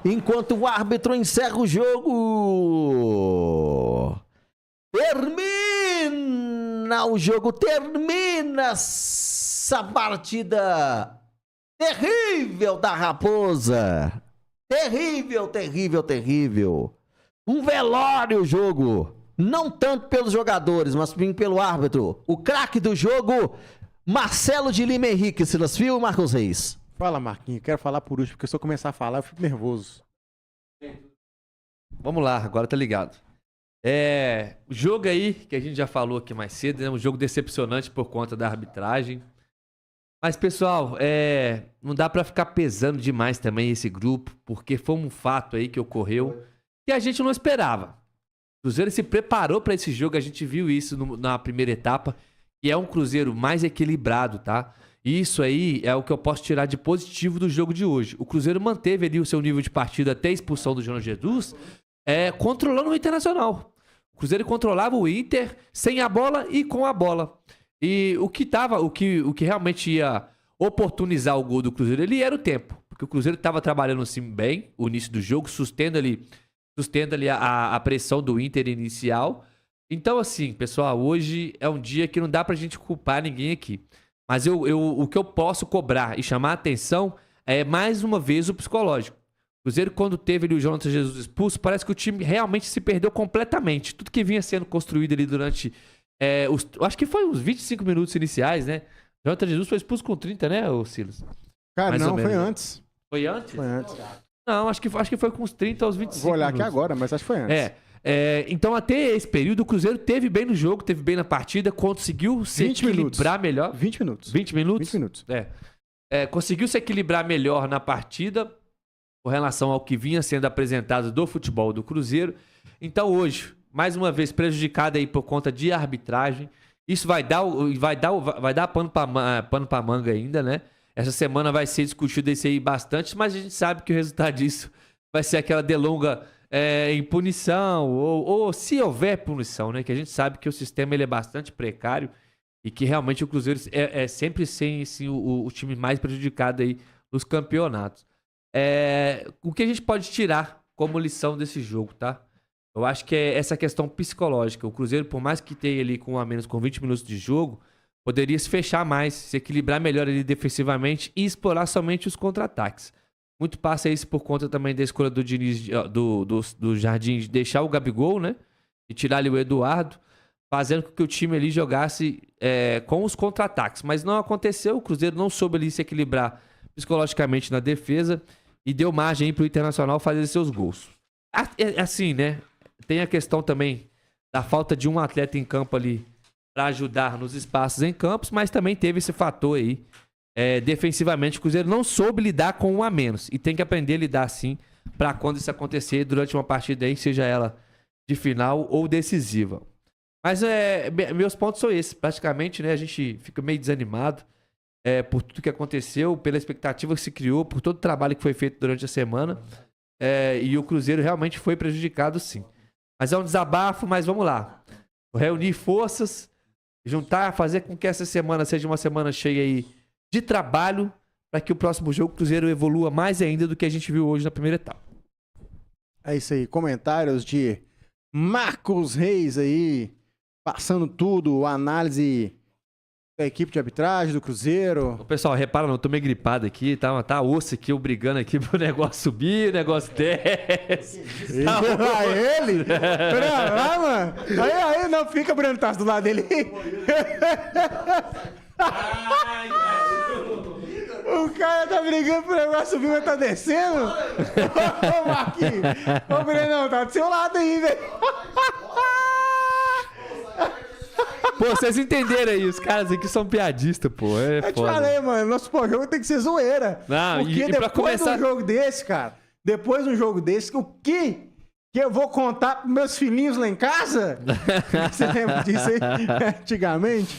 Enquanto o árbitro encerra o jogo. Termina o jogo, termina essa partida terrível da Raposa. Terrível, terrível, terrível. Um velório o jogo. Não tanto pelos jogadores, mas sim pelo árbitro. O craque do jogo, Marcelo de Lima Henrique, Silas Fio e Marcos Reis. Fala, Marquinhos. Quero falar por último, porque se eu começar a falar, eu fico nervoso. Vamos lá, agora tá ligado. O jogo aí, que a gente já falou aqui mais cedo, né? Um jogo decepcionante por conta da arbitragem. Mas, pessoal, não dá pra ficar pesando demais também esse grupo, porque foi um fato aí que ocorreu que a gente não esperava. O Cruzeiro se preparou pra esse jogo, a gente viu isso na primeira etapa, e é um Cruzeiro mais equilibrado, tá? Isso aí é o que eu posso tirar de positivo do jogo de hoje. O Cruzeiro manteve ali o seu nível de partida até a expulsão do João Jesus, controlando o Internacional. O Cruzeiro controlava o Inter sem a bola e com a bola. E o que realmente ia oportunizar o gol do Cruzeiro ali era o tempo. Porque o Cruzeiro estava trabalhando assim bem, o início do jogo, sustenta ali a pressão do Inter inicial. Então, assim, pessoal, hoje é um dia que não dá pra gente culpar ninguém aqui. Mas o que eu posso cobrar e chamar a atenção é, mais uma vez, o psicológico. O Cruzeiro, quando teve ali o Jonathan Jesus expulso, parece que o time realmente se perdeu completamente. Tudo que vinha sendo construído ali durante... acho que foi uns 25 minutos iniciais, né? O Jonathan Jesus foi expulso com 30, né, Silas? Cara, Mais não, ou menos, foi né? antes. Foi antes? Foi antes. Não, acho que foi com uns 30 aos 25 Vou olhar aqui minutos. agora, mas acho que foi antes. Então, até esse período, o Cruzeiro teve bem no jogo, teve bem na partida, conseguiu se 20 equilibrar melhor. 20 minutos. 20 minutos? 20 minutos. Conseguiu se equilibrar melhor na partida com relação ao que vinha sendo apresentado do futebol do Cruzeiro. Então, hoje, mais uma vez prejudicado aí por conta de arbitragem. Isso vai dar pano pra manga ainda, né? Essa semana vai ser discutido isso aí bastante, mas a gente sabe que o resultado disso vai ser aquela delonga em punição, ou se houver punição, né? Que a gente sabe que o sistema ele é bastante precário e que realmente o Cruzeiro é sempre o time mais prejudicado aí nos campeonatos. O que a gente pode tirar como lição desse jogo, tá? Eu acho que é essa questão psicológica. O Cruzeiro, por mais que tenha ali com a menos com 20 minutos de jogo, poderia se fechar mais, se equilibrar melhor ali defensivamente e explorar somente os contra-ataques. Muito passa isso por conta também da escolha do Diniz, do Jardim, de deixar o Gabigol, né? E tirar ali o Eduardo, fazendo com que o time ali jogasse com os contra-ataques. Mas não aconteceu, o Cruzeiro não soube ali se equilibrar psicologicamente na defesa e deu margem aí pro Internacional fazer seus gols. Assim, né? Tem a questão também da falta de um atleta em campo ali para ajudar nos espaços em campos, mas também teve esse fator aí. Defensivamente, o Cruzeiro não soube lidar com um a menos. E tem que aprender a lidar assim para quando isso acontecer durante uma partida aí, seja ela de final ou decisiva. Mas meus pontos são esses. Praticamente, né, a gente fica meio desanimado por tudo que aconteceu, pela expectativa que se criou, por todo o trabalho que foi feito durante a semana. E o Cruzeiro realmente foi prejudicado, sim. Mas é um desabafo, mas vamos lá. Reunir forças, juntar, fazer com que essa semana seja uma semana cheia aí de trabalho para que o próximo jogo o Cruzeiro evolua mais ainda do que a gente viu hoje na primeira etapa. É isso aí. Comentários de Marcos Reis aí, passando tudo, análise da equipe de arbitragem do Cruzeiro. Ô, pessoal, repara, não, eu tô meio gripado aqui, tá osso aqui, eu brigando aqui pro negócio subir, o negócio desce. Tá ele? Pera, mano. Aí, não, fica, Breno, tá do lado dele. O cara tá brigando pro negócio subir, mas tá descendo? Ô, Marquinhos. Ô, Brenão, tá do seu lado aí, velho. Pô, vocês entenderam aí, os caras aqui são piadistas, pô. Eu te falei, mano, nosso pós-jogo tem que ser zoeira. Não, porque e pra começar... de um jogo desse, cara, depois de um jogo desse, o que eu vou contar pros meus filhinhos lá em casa? Você lembra disso aí? Antigamente?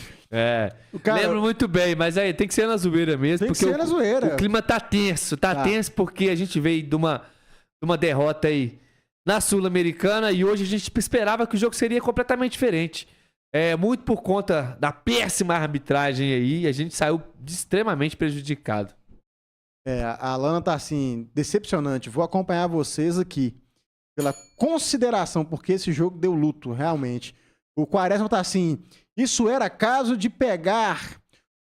Lembro muito bem, mas aí tem que ser na zoeira mesmo. Tem que porque ser na zoeira. O clima tá tenso, tenso porque a gente veio de uma derrota aí na Sul-Americana e hoje a gente esperava que o jogo seria completamente diferente. Muito por conta da péssima arbitragem aí, a gente saiu extremamente prejudicado. A Lana tá assim, decepcionante. Vou acompanhar vocês aqui. Pela consideração, porque esse jogo deu luto, realmente. O Quaresma tá assim, isso era caso de pegar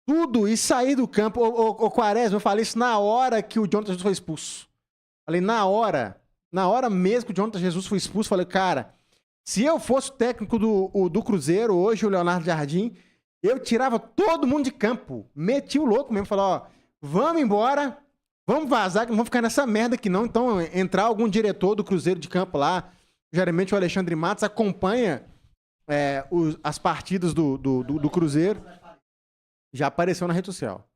tudo e sair do campo. Ô Quaresma, eu falei isso na hora que o Jonathan Jesus foi expulso. Falei, na hora mesmo que o Jonathan Jesus foi expulso, falei, cara, se eu fosse o técnico do Cruzeiro hoje, o Leonardo Jardim, eu tirava todo mundo de campo. Meti o louco mesmo, falei, ó, vamos embora, vamos vazar, que não vamos ficar nessa merda aqui não. Então, entrar algum diretor do Cruzeiro de campo lá, geralmente o Alexandre Matos, acompanha as partidas do Cruzeiro. Já apareceu na rede social.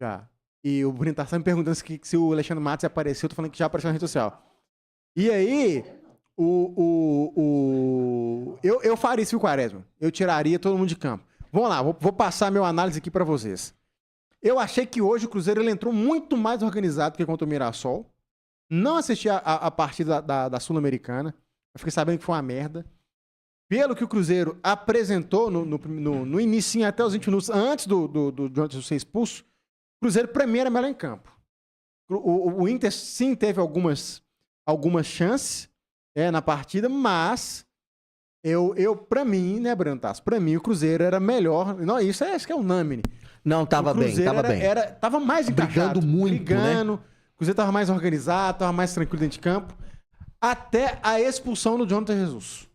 Já. E o Bruno tá me perguntando se o Alexandre Matos apareceu, eu tô falando que já apareceu na rede social. E aí, eu faria isso com o Quaresma. Eu tiraria todo mundo de campo. Vamos lá, vou passar meu análise aqui pra vocês. Eu achei que hoje o Cruzeiro ele entrou muito mais organizado que contra o Mirassol. Não assisti a partida da Sul-Americana. Eu fiquei sabendo que foi uma merda. Pelo que o Cruzeiro apresentou no início, até os 20 minutos antes do Jonathan ser expulso, o Cruzeiro, pra mim, era melhor em campo. O Inter, sim, teve algumas chances na partida, mas pra mim, né, Brantaço? Pra mim, o Cruzeiro era melhor. Não, isso acho que é unânime. Não, tava bem. Tava mais encaixado. Brigando muito, né? O Cruzeiro tava mais organizado, tava mais tranquilo dentro de campo. Até a expulsão do Jonathan Jesus.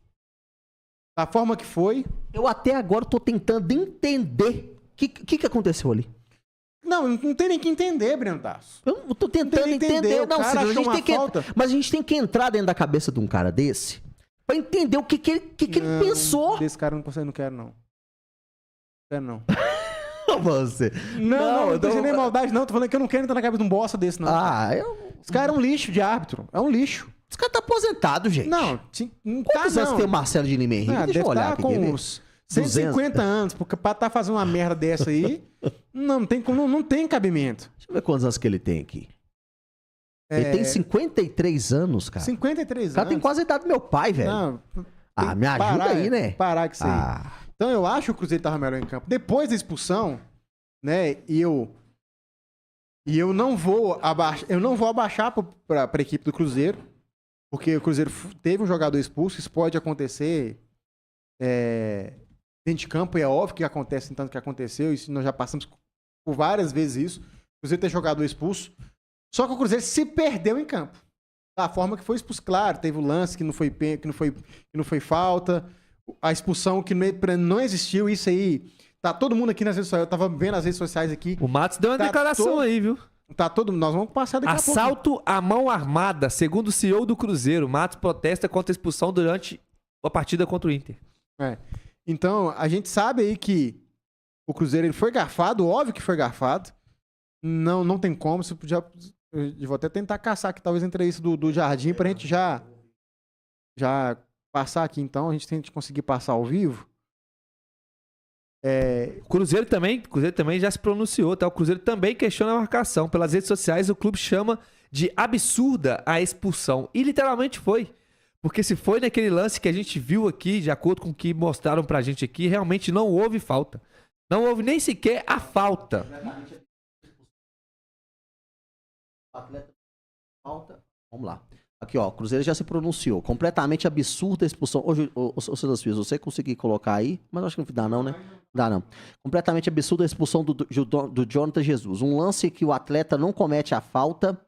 Da forma que foi. Eu até agora tô tentando entender o que aconteceu ali. Não tem nem que entender, Breno Tasso. Eu tô tentando entender. Não, Ciro, mas a gente tem que entrar dentro da cabeça de um cara desse pra entender o que ele pensou. Desse cara eu não quero, não. Quero, não. Você. Não, eu tô dizendo nem maldade, não. Tô falando que eu não quero entrar na cabeça de um bosta desse, não. Esse cara é um lixo de árbitro. É um lixo. Esse cara tá aposentado, gente. Não quantos anos tem o Marcelo de Lima Henrique? Deixa eu olhar aqui. Com uns 150 anos, porque pra tá fazendo uma merda dessa aí, não tem cabimento. Deixa eu ver quantos anos que ele tem aqui. Ele tem 53 anos, cara. 53 anos. O cara tem quase a idade do meu pai, velho. Não, me ajuda aí, né? Parar com isso aí. Então eu acho que o Cruzeiro tava melhor em campo. Depois da expulsão, né, e eu não vou abaixar pra equipe do Cruzeiro, porque o Cruzeiro teve um jogador expulso, isso pode acontecer dentro de campo, e é óbvio que acontece tanto que aconteceu, isso nós já passamos por várias vezes isso. O Cruzeiro tem jogador expulso, só que o Cruzeiro se perdeu em campo. Da forma que foi expulso, claro, teve o lance que não foi falta, a expulsão que não existiu, isso aí. Tá todo mundo aqui nas redes sociais, eu tava vendo as redes sociais aqui. O Matos deu uma declaração aí, viu? Nós vamos passar daqui a pouco. Assalto à mão armada, segundo o CEO do Cruzeiro. Matos protesta contra a expulsão durante a partida contra o Inter. Então, a gente sabe aí que o Cruzeiro ele foi garfado, óbvio que foi garfado. Não tem como. Eu vou até tentar caçar aqui, talvez, entre isso do Jardim, pra gente já passar aqui, então. A gente tenta conseguir passar ao vivo. O Cruzeiro também já se pronunciou, tá? O Cruzeiro também questiona a marcação. Pelas redes sociais, o clube chama de absurda a expulsão. E literalmente foi. Porque se foi naquele lance que a gente viu aqui, de acordo com o que mostraram pra gente aqui, realmente não houve falta. Não houve nem sequer a falta. Vamos lá. Aqui, ó, o Cruzeiro já se pronunciou. Completamente absurda a expulsão. Hoje, o Silas Fios, você conseguir colocar aí, mas acho que não dá não, né? Dá não. Completamente absurda a expulsão do Jonathan Jesus. Um lance que o atleta não comete a falta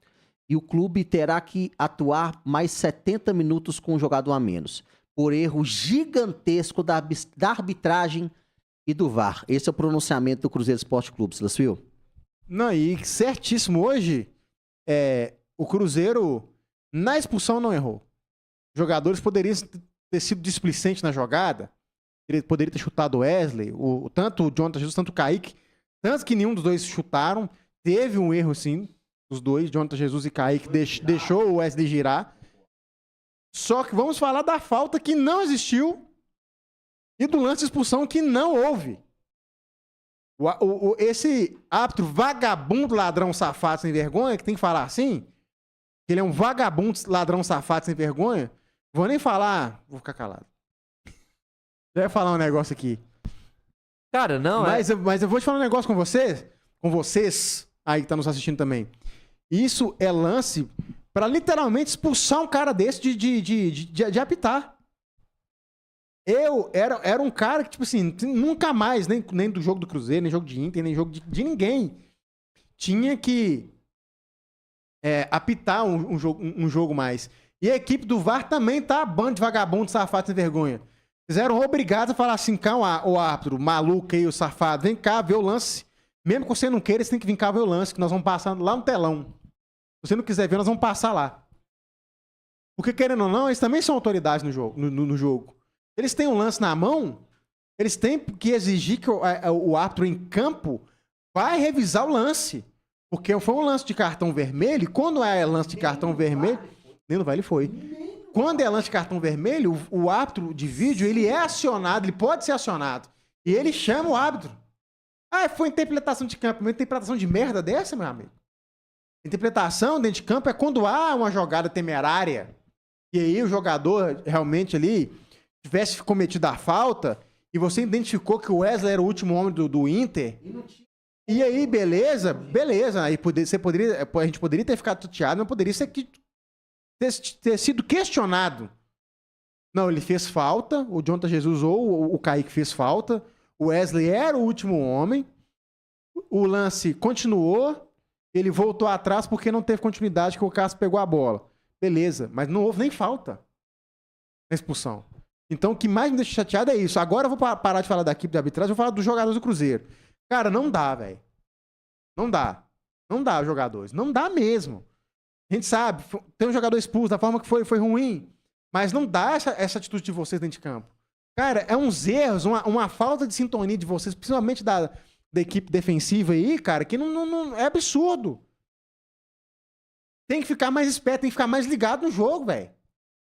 e o clube terá que atuar mais 70 minutos com um jogador a menos. Por erro gigantesco da arbitragem e do VAR. Esse é o pronunciamento do Cruzeiro Esporte Clube, Silas Fios. Não, e certíssimo. Hoje, o Cruzeiro... Na expulsão não errou. Os jogadores poderiam ter sido displicentes na jogada. Ele poderia ter chutado o Wesley, tanto o Jonathan Jesus, tanto o Kaique. Tanto que nenhum dos dois chutaram. Teve um erro, sim, os dois, Jonathan Jesus e Kaique, deixou o Wesley girar. Só que vamos falar da falta que não existiu e do lance de expulsão que não houve. Esse árbitro vagabundo, ladrão, safado, sem vergonha, que tem que falar assim... Ele é um vagabundo, ladrão, safado, sem vergonha. Vou nem falar. Vou ficar calado. Já ia falar um negócio aqui. Cara, não mas eu vou te falar um negócio com vocês. Com vocês. aí que tá nos assistindo também. Isso é lance pra literalmente expulsar um cara desse de apitar. Eu era um cara que, tipo assim, nunca mais, nem do jogo do Cruzeiro, nem jogo de Inter, nem jogo de ninguém, tinha que apitar um jogo mais. E a equipe do VAR também tá bando de vagabundo, safado, sem vergonha. Fizeram obrigados a falar assim, calma, o árbitro, maluco aí, o safado, vem cá ver o lance. Mesmo que você não queira, você tem que vir cá ver o lance, que nós vamos passar lá no telão. Se você não quiser ver, nós vamos passar lá. Porque, querendo ou não, eles também são autoridades no jogo. Eles têm um lance na mão, eles têm que exigir que o árbitro em campo vai revisar o lance. Porque foi um lance de cartão vermelho, e quando é lance de cartão vermelho... Nem no Vale foi. Quando é lance de cartão vermelho, o árbitro de vídeo, ele é acionado, ele pode ser acionado. E ele chama o árbitro. Ah, foi interpretação de campo. Uma interpretação de merda dessa, meu amigo? Interpretação dentro de campo é quando há uma jogada temerária, e aí o jogador realmente ali tivesse cometido a falta, e você identificou que o Wesley era o último homem do Inter, e aí, beleza. Aí a gente poderia ter ficado chateado, mas poderia ter sido questionado. Não, ele fez falta, o Jonathan Jesus ou o Kaique fez falta, o Wesley era o último homem, o lance continuou, ele voltou atrás porque não teve continuidade, que o Cássio pegou a bola. Beleza, mas não houve nem falta na expulsão. Então, o que mais me deixa chateado é isso. Agora eu vou parar de falar da equipe de arbitragem, vou falar dos jogadores do Cruzeiro. Cara, não dá, velho. Não dá. Não dá, os jogadores. Não dá mesmo. A gente sabe, tem um jogador expulso da forma que foi ruim, mas não dá essa atitude de vocês dentro de campo. Cara, é uns erros, uma falta de sintonia de vocês, principalmente da equipe defensiva aí, cara, que não é absurdo. Tem que ficar mais esperto, tem que ficar mais ligado no jogo, velho.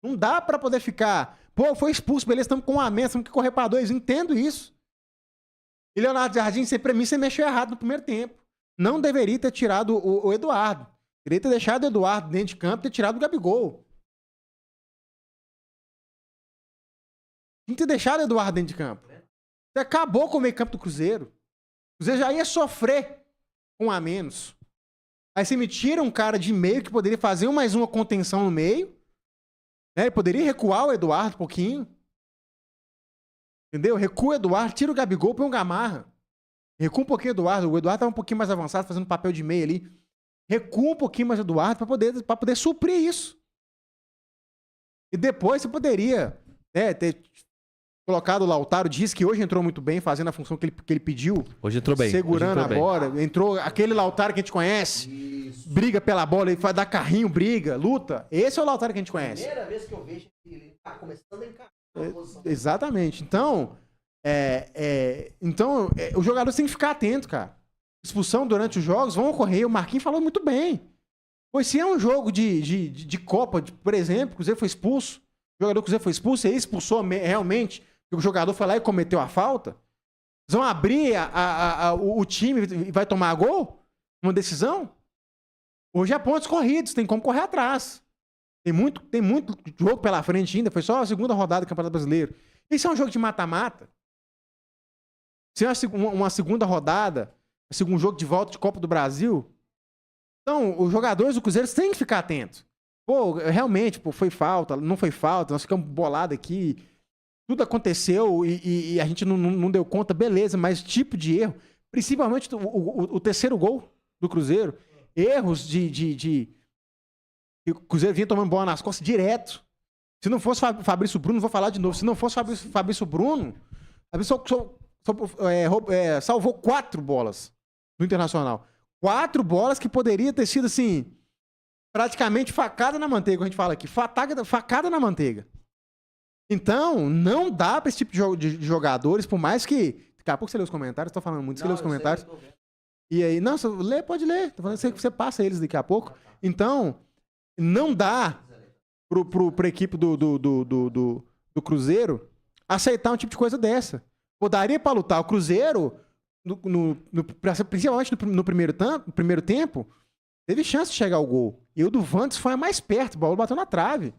Não dá pra poder ficar... Pô, foi expulso, beleza, estamos com uma mesa, temos que correr pra 2, entendo isso. E Leonardo Jardim, pra mim, você mexeu errado no primeiro tempo. Não deveria ter tirado o Eduardo. Deveria ter deixado o Eduardo dentro de campo e ter tirado o Gabigol. Tinha que ter deixado o Eduardo dentro de campo. Você acabou com o meio campo do Cruzeiro. O Cruzeiro já ia sofrer com um a menos. Aí você me tira um cara de meio que poderia fazer mais uma contenção no meio. Né? Ele poderia recuar o Eduardo um pouquinho. Entendeu? Recua o Eduardo, tira o Gabigol, põe um Gamarra. Recua um pouquinho o Eduardo. O Eduardo estava um pouquinho mais avançado, fazendo papel de meio ali. Recua um pouquinho mais o Eduardo para poder suprir isso. E depois você poderia ter colocado o Lautaro, diz que hoje entrou muito bem, fazendo a função que ele pediu. Hoje entrou bem. Segurando a bola. Entrou aquele Lautaro que a gente conhece. Isso. Briga pela bola, ele vai dar carrinho, briga, luta. Esse é o Lautaro que a gente conhece. Primeira vez que eu vejo ele tá começando a encarar. Exatamente. Então, os jogadores têm que ficar atentos, cara. Expulsão durante os jogos vão ocorrer. O Marquinhos falou muito bem. Pois se é um jogo de Copa, por exemplo, o Cruzeiro foi expulso, o jogador do Cruzeiro foi expulso, e ele expulsou realmente, porque o jogador foi lá e cometeu a falta, eles vão abrir o time e vai tomar gol? Uma decisão? Hoje é pontos corridos, tem como correr atrás. Tem muito jogo pela frente ainda, foi só a segunda rodada do Campeonato Brasileiro. Isso é um jogo de mata-mata. Se é uma segunda rodada, segundo jogo de volta de Copa do Brasil. Então, os jogadores do Cruzeiro têm que ficar atentos. Pô, realmente, foi falta, não foi falta, nós ficamos bolados aqui. Tudo aconteceu e a gente não deu conta, beleza, mas tipo de erro, principalmente o terceiro gol do Cruzeiro, erros o Cruzeiro vinha tomando bola nas costas direto. Se não fosse Fabrício Bruno, vou falar de novo, se não fosse Fabrício Bruno, salvou 4 bolas no Internacional. 4 bolas que poderia ter sido, assim, praticamente facada na manteiga, a gente fala aqui. Facada na manteiga. Então, não dá pra esse tipo de jogadores, por mais que... Daqui a pouco você lê os comentários, tô falando muito, você lê os comentários. E aí, não, pode ler. Tô falando que você passa eles daqui a pouco. Então, não dá pra equipe do Cruzeiro aceitar um tipo de coisa dessa. Pô, daria pra lutar. O Cruzeiro, principalmente no primeiro tempo, teve chance de chegar ao gol. E o do Vantes foi mais perto, a bola bateu na trave.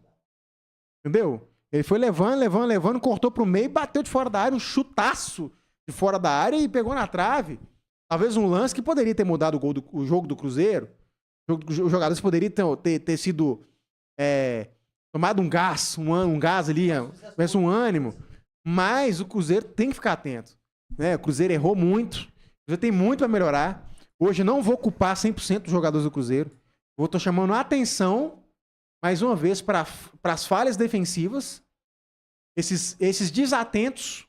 Entendeu? Ele foi levando, cortou pro meio, bateu de fora da área, um chutaço de fora da área e pegou na trave. Talvez um lance que poderia ter mudado o jogo do Cruzeiro. Os jogadores poderiam ter sido tomado um gás ali, tivesse um ânimo. Mas o Cruzeiro tem que ficar atento. Né? O Cruzeiro errou muito. O Cruzeiro tem muito para melhorar. Hoje não vou culpar 100% dos jogadores do Cruzeiro. Estou chamando a atenção, mais uma vez, para as falhas defensivas. Esses desatentos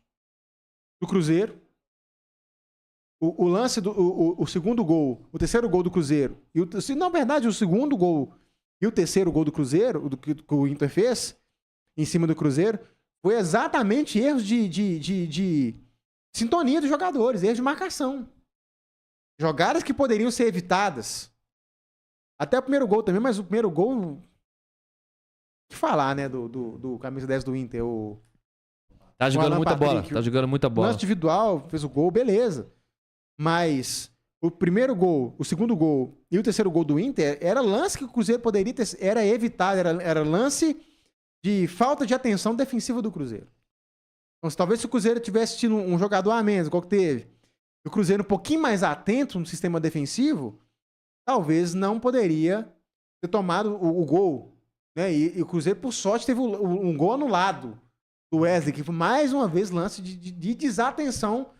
do Cruzeiro. O lance o segundo gol, o terceiro gol do Cruzeiro. Na verdade, o segundo gol e o terceiro gol do Cruzeiro, que o Inter fez, em cima do Cruzeiro, foi exatamente erros de sintonia dos jogadores, erros de marcação. Jogadas que poderiam ser evitadas. Até o primeiro gol também, mas o primeiro gol... O que falar, né, do camisa 10 do Inter, Tá jogando muita bola, tá jogando muita bola. Lance individual, fez o gol, beleza. Mas o primeiro gol, o segundo gol e o terceiro gol do Inter era lance que o Cruzeiro poderia ter... Era evitado, era lance de falta de atenção defensiva do Cruzeiro. Então, talvez se o Cruzeiro tivesse tido um jogador a menos, igual que teve, e o Cruzeiro um pouquinho mais atento no sistema defensivo, talvez não poderia ter tomado o gol. Né? E o Cruzeiro, por sorte, teve um gol anulado do Wesley, que foi mais uma vez lance de desatenção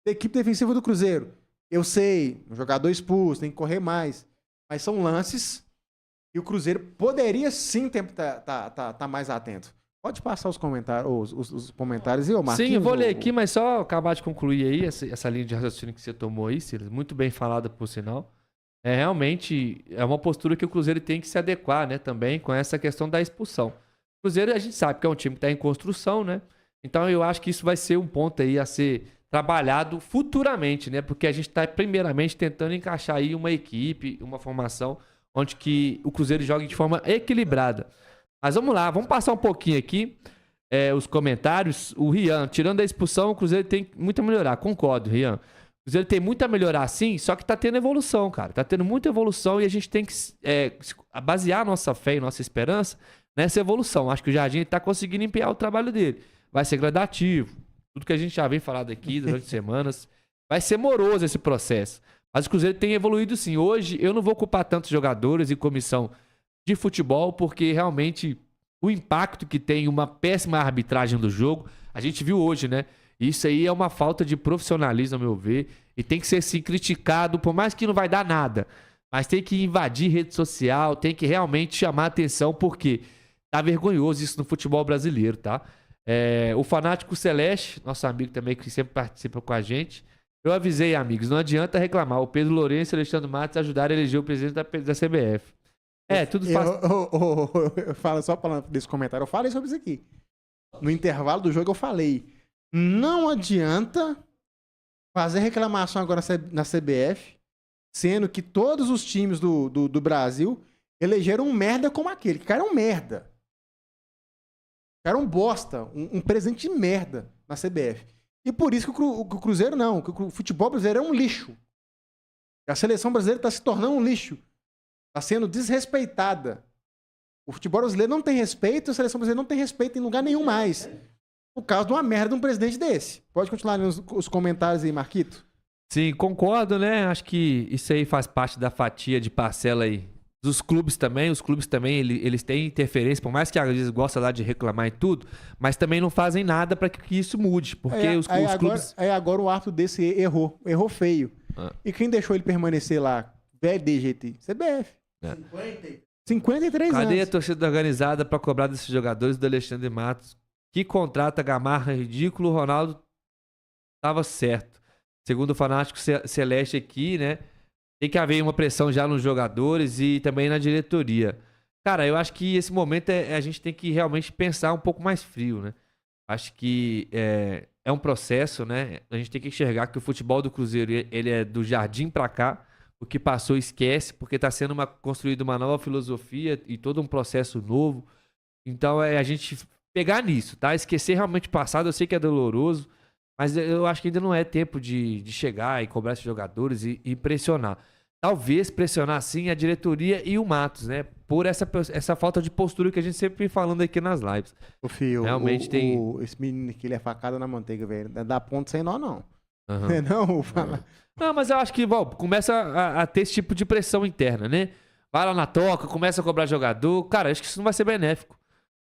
da equipe defensiva do Cruzeiro. Eu sei, um jogador expulso, tem que correr mais, mas são lances que o Cruzeiro poderia sim tá mais atento. Pode passar os comentários, os comentários e o Marquinhos. Sim, eu vou ler aqui, mas só acabar de concluir aí essa linha de raciocínio que você tomou aí, Silas. Muito bem falada, por sinal. Realmente é uma postura que o Cruzeiro tem que se adequar, né? Também com essa questão da expulsão. O Cruzeiro, a gente sabe que é um time que está em construção, né? Então eu acho que isso vai ser um ponto aí a ser trabalhado futuramente, né? Porque a gente está primeiramente tentando encaixar aí uma equipe, uma formação onde que o Cruzeiro jogue de forma equilibrada. Mas vamos lá, vamos passar um pouquinho aqui os comentários. O Rian, tirando a expulsão, o Cruzeiro tem muito a melhorar. Concordo, Rian. O Cruzeiro tem muito a melhorar sim, só que tá tendo evolução, cara. Tá tendo muita evolução e a gente tem que basear a nossa fé e nossa esperança nessa evolução. Acho que o Jardim tá conseguindo empenhar o trabalho dele. Vai ser gradativo. Tudo que a gente já vem falando aqui durante semanas. Vai ser moroso esse processo. Mas o Cruzeiro tem evoluído sim. Hoje eu não vou culpar tantos jogadores e comissão de futebol, porque realmente o impacto que tem uma péssima arbitragem do jogo, a gente viu hoje, né? Isso aí é uma falta de profissionalismo, ao meu ver, e tem que ser sim criticado, por mais que não vai dar nada, mas tem que invadir rede social, tem que realmente chamar atenção, porque tá vergonhoso isso no futebol brasileiro, tá? O Fanático Celeste, nosso amigo também que sempre participa com a gente, eu avisei, amigos, não adianta reclamar, o Pedro Lourenço e o Alexandre Matos ajudaram a eleger o presidente da CBF. Tudo faz... Eu falo só falando desse comentário, eu falei sobre isso aqui. No intervalo do jogo eu falei, não adianta fazer reclamação agora na CBF, sendo que todos os times do Brasil elegeram um merda como aquele. Que cara é um merda. O cara é um bosta, um presidente de merda na CBF. E por isso que o Cruzeiro não, que o futebol brasileiro é um lixo. A seleção brasileira está se tornando um lixo. Está sendo desrespeitada. O futebol brasileiro não tem respeito, a seleção brasileira não tem respeito em lugar nenhum mais. Por causa de uma merda de um presidente desse. Pode continuar os comentários aí, Marquito? Sim, concordo, né? Acho que isso aí faz parte da fatia de parcela aí dos clubes também. Os clubes também, eles têm interferência, por mais que às vezes gostam lá de reclamar e tudo, mas também não fazem nada para que isso mude, porque os clubes... Aí agora o árbitro desse errou feio. E quem deixou ele permanecer lá? Velho de jeito? CBF. 53 anos. Cadê a torcida organizada para cobrar desses jogadores do Alexandre Matos? Que contrata Gamarra ridículo, o Ronaldo estava certo. Segundo o Fanático Celeste aqui, né? Tem que haver uma pressão já nos jogadores e também na diretoria. Cara, eu acho que esse momento a gente tem que realmente pensar um pouco mais frio, né? Acho que é um processo, né? A gente tem que enxergar que o futebol do Cruzeiro, ele é do Jardim para cá. O que passou esquece, porque está sendo construída uma nova filosofia e todo um processo novo. Então a gente pegar nisso, tá? Esquecer realmente o passado, eu sei que é doloroso, mas eu acho que ainda não é tempo de chegar e cobrar esses jogadores e pressionar. Talvez pressionar, sim, a diretoria e o Matos, né? Por essa falta de postura que a gente sempre vem falando aqui nas lives. O Fio, realmente esse menino aqui, ele é facada na manteiga, velho. Não dá ponto sem nó, não. Uhum. Não, Não, mas eu acho que, bom, começa a ter esse tipo de pressão interna, né? Vai lá na toca, começa a cobrar jogador. Cara, acho que isso não vai ser benéfico.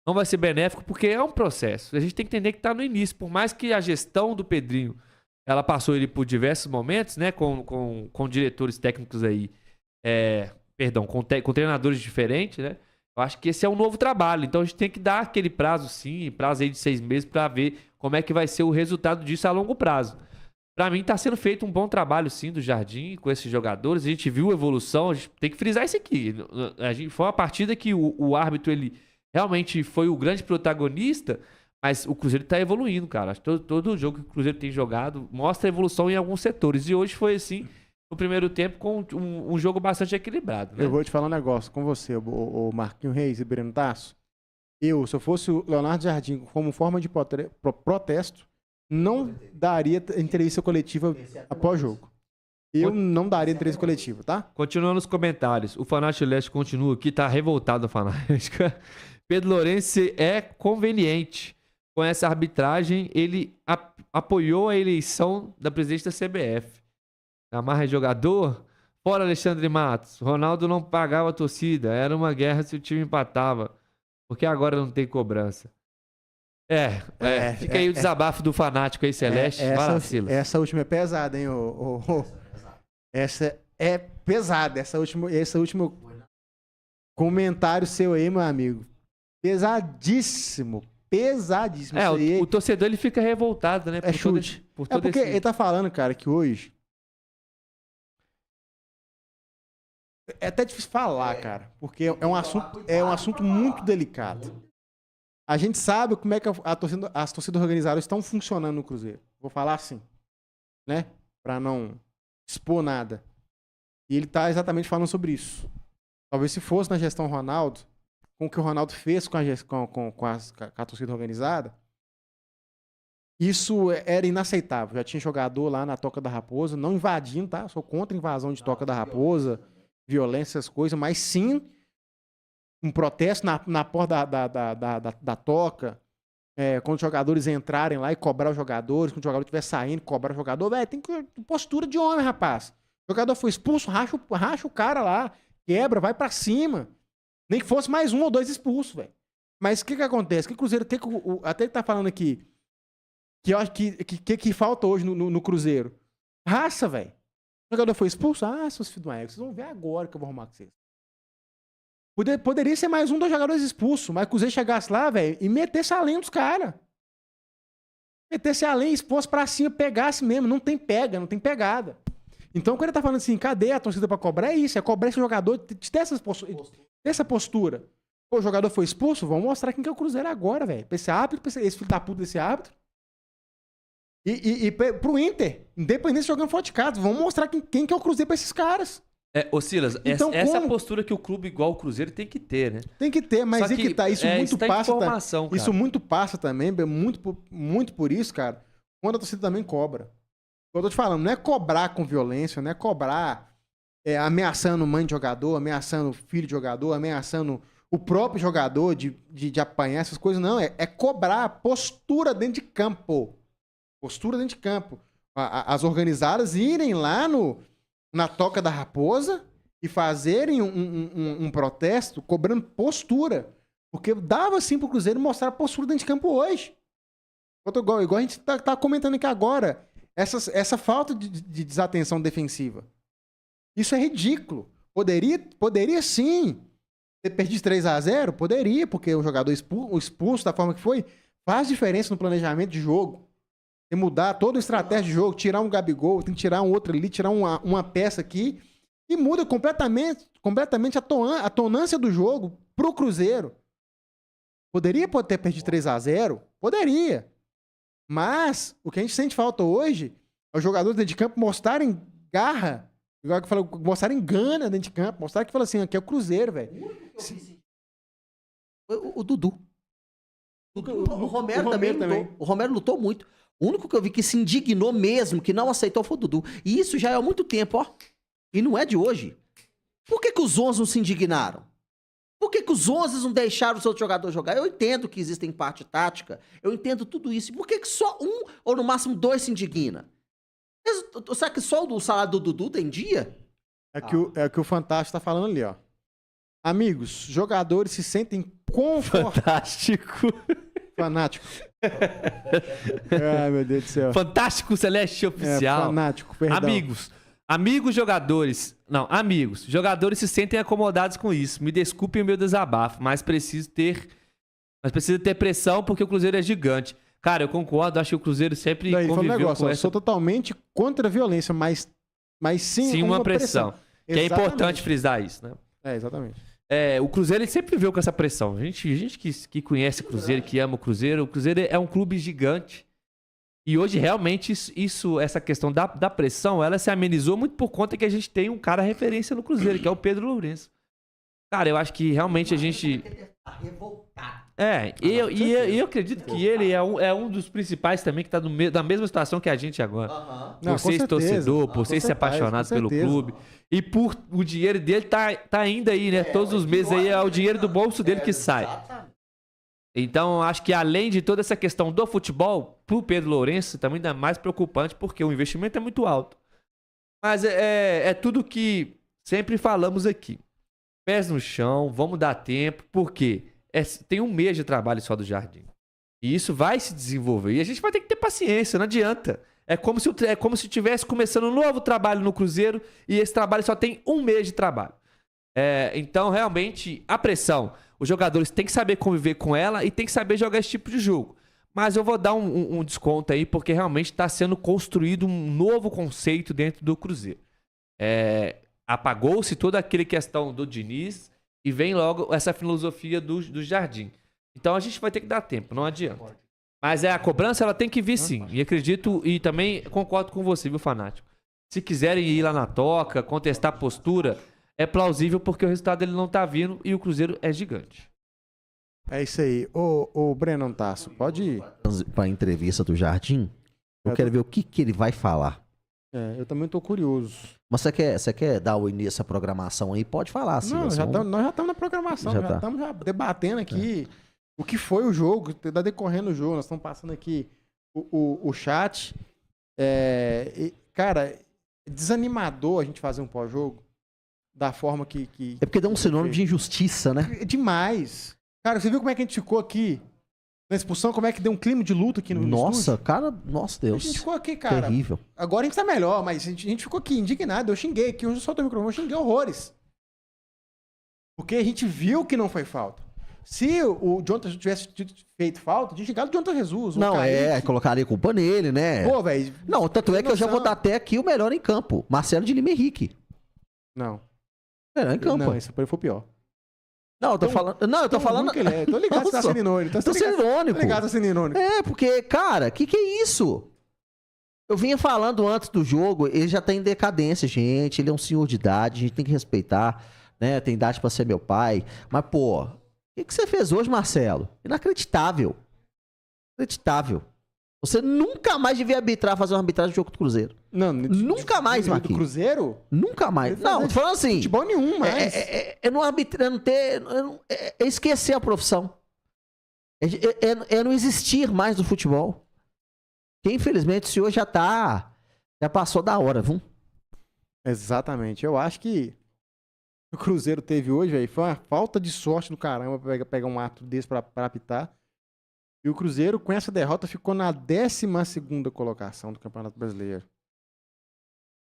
Não vai ser benéfico porque é um processo. A gente tem que entender que tá no início. Por mais que a gestão do Pedrinho, ela passou ele por diversos momentos, né? Com diretores técnicos aí. Com treinadores diferentes, né? Eu acho que esse é um novo trabalho. Então a gente tem que dar aquele prazo, sim, prazo aí de 6 meses para ver como é que vai ser o resultado disso a longo prazo. Pra mim tá sendo feito um bom trabalho, sim, do Jardim com esses jogadores. A gente viu a evolução, a gente tem que frisar isso aqui. Foi uma partida que o árbitro, ele realmente foi o grande protagonista, mas o Cruzeiro tá evoluindo, cara. Todo jogo que o Cruzeiro tem jogado mostra evolução em alguns setores. E hoje foi assim, no primeiro tempo, com um jogo bastante equilibrado, né? Eu vou te falar um negócio com você, o Marquinhos Reis e Breno Tasso. Se eu fosse o Leonardo Jardim como forma de protesto, não daria entrevista coletiva após jogo. Eu não daria entrevista coletiva, tá? Continuando nos comentários. O Fanático Leste continua aqui, tá revoltado, Fanático. Pedro Lourenço é conveniente. Com essa arbitragem, ele apoiou a eleição da presidente da CBF. Amarra jogador? Fora Alexandre Matos. Ronaldo não pagava a torcida. Era uma guerra se o time empatava. Porque agora não tem cobrança. Fica aí o desabafo do fanático aí, Celeste. Vai lá, Silas. Essa última é pesada, hein? Essa é pesada. Esse último comentário seu aí, meu amigo. Pesadíssimo. Pesadíssimo. O torcedor ele fica revoltado, né? É chute. Porque ele tá falando, cara, que hoje... É até difícil falar, cara. Porque é um assunto muito delicado. A gente sabe como é que as torcidas organizadas estão funcionando no Cruzeiro. Vou falar assim, né? Pra não expor nada. E ele tá exatamente falando sobre isso. Talvez se fosse na gestão Ronaldo, com o que o Ronaldo fez com a torcida organizada, isso era inaceitável. Já tinha jogador lá na Toca da Raposa, não invadindo, tá? Sou contra a invasão de Toca da Raposa, violência, essas coisas, mas sim um protesto na porta da toca, quando os jogadores entrarem lá e cobrar os jogadores, quando o jogador estiver saindo, cobrar o jogador, tem que postura de homem, rapaz. O jogador foi expulso, racha o cara lá, quebra, vai pra cima. Nem que fosse mais 1 ou 2 expulsos, velho. Mas o que acontece? Que o Cruzeiro tem até ele tá falando aqui, que eu acho que falta hoje no Cruzeiro. Raça, velho. O jogador foi expulso? Seus filhos do ego, vocês vão ver agora que eu vou arrumar com vocês. Poderia ser mais 1 ou 2 jogadores expulsos, mas o Cruzeiro chegasse lá, velho, e metesse além dos caras. Metesse além, expôs pra cima, pegasse mesmo. Não tem pegada. Então, quando ele tá falando assim, cadê a torcida pra cobrar? É isso, é cobrar esse jogador, ter essa postura. Pô, o jogador foi expulso? Vamos mostrar quem que é o Cruzeiro agora, velho. Pra esse árbitro, pra esse filho da puta desse árbitro. E pro Inter, independente jogando fora de casa, vamos mostrar quem que é o Cruzeiro pra esses caras. Ô Silas, então, essa é a postura que o clube igual o Cruzeiro tem que ter, né? Tem que ter, mas isso muito passa também, muito por isso, cara, quando a torcida também cobra. Eu tô te falando, não é cobrar com violência, não é cobrar ameaçando mãe de jogador, ameaçando filho de jogador, ameaçando o próprio jogador de apanhar essas coisas, não. É cobrar postura dentro de campo. Postura dentro de campo. As organizadas irem lá na Toca da Raposa e fazerem um protesto cobrando postura. Porque dava sim pro Cruzeiro mostrar a postura dentro de campo hoje. Igual a gente tá comentando aqui agora. Essa falta de desatenção defensiva. Isso é ridículo. Poderia sim ter perdido 3-0? Poderia, porque o jogador expulso da forma que foi faz diferença no planejamento de jogo. Tem que mudar toda a estratégia de jogo, tirar um Gabigol, tem que tirar um outro ali, tirar uma peça aqui, e muda completamente a tonância do jogo pro Cruzeiro. Poderia ter perdido 3-0? Poderia. Mas o que a gente sente falta hoje é os jogadores dentro de campo mostrarem garra, igual que eu falo, mostrarem gana dentro de campo, mostrar que fala assim, aqui é o Cruzeiro, velho. O Dudu. O Romero também lutou. O Romero lutou muito. O único que eu vi que se indignou mesmo, que não aceitou, foi o Dudu. E isso já é há muito tempo, ó. E não é de hoje. Por que os 11 não se indignaram? Por que os 11 não deixaram os outros jogadores jogar? Eu entendo que existem parte tática, eu entendo tudo isso. Por que só um ou no máximo 2 se indigna? Será que só o salário do Dudu tem dia? É o que o Fantástico tá falando ali, ó. Amigos, jogadores se sentem confortáveis. Fantástico. Fanático. Ai, meu Deus do céu. Fantástico Celeste Oficial. Fanático, perdão. Amigos jogadores. Não, amigos. Jogadores se sentem acomodados com isso. Me desculpem o meu desabafo, mas precisa ter pressão porque o Cruzeiro é gigante. Cara, eu concordo, acho que o Cruzeiro sempre Daí, conviveu negócio, com eu essa... sou totalmente contra a violência, mas sim, Sim, uma pressão. Que é importante frisar isso, né? Exatamente. O Cruzeiro ele sempre viveu com essa pressão. A gente que conhece o Cruzeiro, que ama o Cruzeiro é um clube gigante. E hoje, realmente, essa questão da pressão, ela se amenizou muito por conta que a gente tem um cara referência no Cruzeiro, que é o Pedro Lourenço. Cara, eu acho que realmente a gente... eu acredito que ele é um dos principais também que tá na mesma situação que a gente agora. Uhum. Por ser torcedor, por ser apaixonado pelo clube. E por o dinheiro dele tá ainda aí, né? Todos os meses aí é o dinheiro do bolso dele que sai. Então, acho que além de toda essa questão do futebol, pro Pedro Lourenço também ainda mais preocupante, porque o investimento é muito alto. Mas é tudo que sempre falamos aqui. Pés no chão, vamos dar tempo, porque tem um mês de trabalho só do Jardim. E isso vai se desenvolver. E a gente vai ter que ter paciência, não adianta. É como se estivesse começando um novo trabalho no Cruzeiro e esse trabalho só tem um mês de trabalho. Então, realmente, a pressão, os jogadores têm que saber conviver com ela e têm que saber jogar esse tipo de jogo. Mas eu vou dar um desconto aí, porque realmente está sendo construído um novo conceito dentro do Cruzeiro. Apagou-se toda aquela questão do Diniz e vem logo essa filosofia do Jardim. Então, a gente vai ter que dar tempo, não adianta. Mas a cobrança ela tem que vir sim. E acredito, e também concordo com você, viu, Fanático? Se quiserem ir lá na toca, contestar a postura, é plausível porque o resultado ele não tá vindo e o Cruzeiro é gigante. É isso aí. Ô Breno Tasso, pode ir. Pra entrevista do Jardim, eu quero ver o que ele vai falar. Eu também tô curioso. Mas você quer dar o início à programação aí? Pode falar, sim. Não, nós já estamos na programação, já estamos debatendo aqui o que foi o jogo, tá decorrendo o jogo, nós estamos passando aqui o chat. Cara, desanimador a gente fazer um pós-jogo da forma que... É porque dá um sinônimo de injustiça, né? É demais. Cara, você viu como é que a gente ficou aqui na expulsão? Como é que deu um clima de luta aqui no Nossa, estúdio? cara, nossa Deus. A gente ficou aqui, cara. Terrível. Agora a gente tá melhor, mas a gente ficou aqui indignado. Eu xinguei aqui, hoje eu soltei o microfone, eu xinguei horrores. Porque a gente viu que não foi falta. Se o Jonathan tivesse feito falta, tinha xingado o Jonathan Jesus. Não, colocaria culpa nele, né? Pô, velho. Não, tanto é que eu já vou dar até aqui o melhor em campo. Marcelo de Lima Henrique. Não. Melhor em campo. Não, esse foi o pior. Não, eu tô falando. Não, eu tô falando. Que ele é. Tô ligado que tá sendo irônico. Tô sendo irônico. Tô ligado que tá sendo irônico. Porque, cara, que é isso? Eu vinha falando antes do jogo, ele já tá em decadência, gente. Ele é um senhor de idade, a gente tem que respeitar, né? Tem idade pra ser meu pai. Mas, pô, o que você fez hoje, Marcelo? Inacreditável. Inacreditável. Você nunca mais devia fazer uma arbitragem de jogo do Cruzeiro. Não, nunca mais, Marquinhos. Do Cruzeiro? Nunca mais. Não, tô falando assim. Futebol nenhum mais. Não arbitrar, não ter. É esquecer a profissão. É não existir mais no futebol. Que infelizmente o senhor já passou da hora, viu? Exatamente. Eu acho que o Cruzeiro teve hoje, velho, foi uma falta de sorte do caramba pra pegar um ato desse pra apitar. E o Cruzeiro, com essa derrota, ficou na 12ª colocação do Campeonato Brasileiro.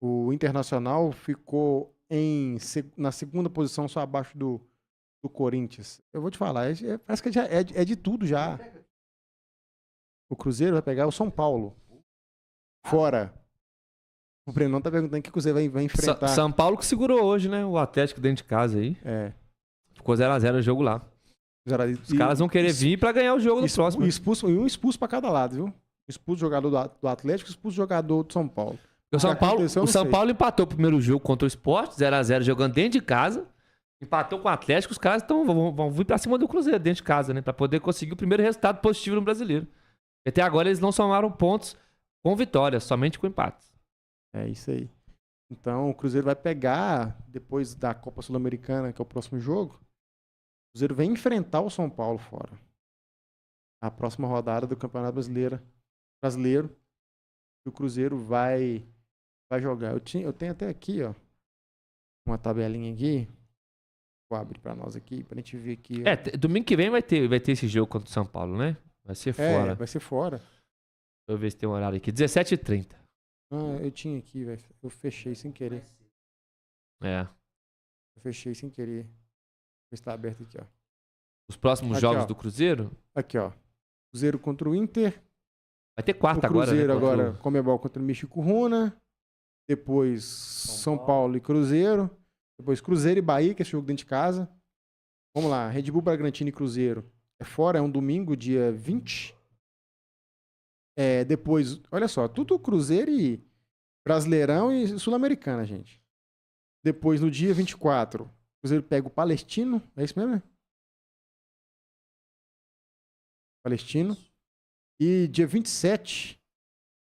O Internacional ficou na segunda posição, só abaixo do Corinthians. Eu vou te falar, parece que já é de tudo já. O Cruzeiro vai pegar o São Paulo. Fora. O Brenão tá perguntando o que o Cruzeiro vai enfrentar. São Paulo que segurou hoje, né? O Atlético dentro de casa aí. Ficou 0x0 o jogo lá. Os caras vão querer vir pra ganhar o jogo no próximo. E um expulso pra cada lado, viu? Expulso o jogador do Atlético e expulso o jogador do São Paulo. O São Paulo empatou o primeiro jogo contra o Sport, 0x0, jogando dentro de casa. Empatou com o Atlético, os caras vão vir pra cima do Cruzeiro dentro de casa, né? Pra poder conseguir o primeiro resultado positivo no Brasileiro. Até agora eles não somaram pontos com vitórias, somente com empates. É isso aí. Então o Cruzeiro vai pegar, depois da Copa Sul-Americana, que é o próximo jogo, o Cruzeiro vem enfrentar o São Paulo fora. A próxima rodada do Campeonato Brasileiro. O Cruzeiro vai vai jogar. Eu tenho até aqui, ó, uma tabelinha aqui. Vou abrir pra nós aqui, pra gente ver aqui. Domingo que vem vai ter esse jogo contra o São Paulo, né? Vai ser fora. Vai ser fora. Deixa eu ver se tem um horário aqui. 17h30. Ah, eu tinha aqui, velho. Eu fechei sem querer. Eu fechei sem querer. Está aberto aqui, ó. Os próximos Aqui, jogos ó. do Cruzeiro? Aqui, ó. Cruzeiro contra o Inter. Vai ter quarta O Cruzeiro agora, né? agora, Comebol contra o Michicurruna. Depois São Paulo e Cruzeiro. Depois Cruzeiro e Bahia, que é esse jogo dentro de casa. Vamos lá. Red Bull, Bragantino e Cruzeiro. É fora, é um domingo, dia 20. Depois, olha só, tudo Cruzeiro e Brasileirão e Sul-Americana, gente. Depois, no dia 24, o Cruzeiro pega o Palestino. É isso mesmo, né? Palestino. E dia 27,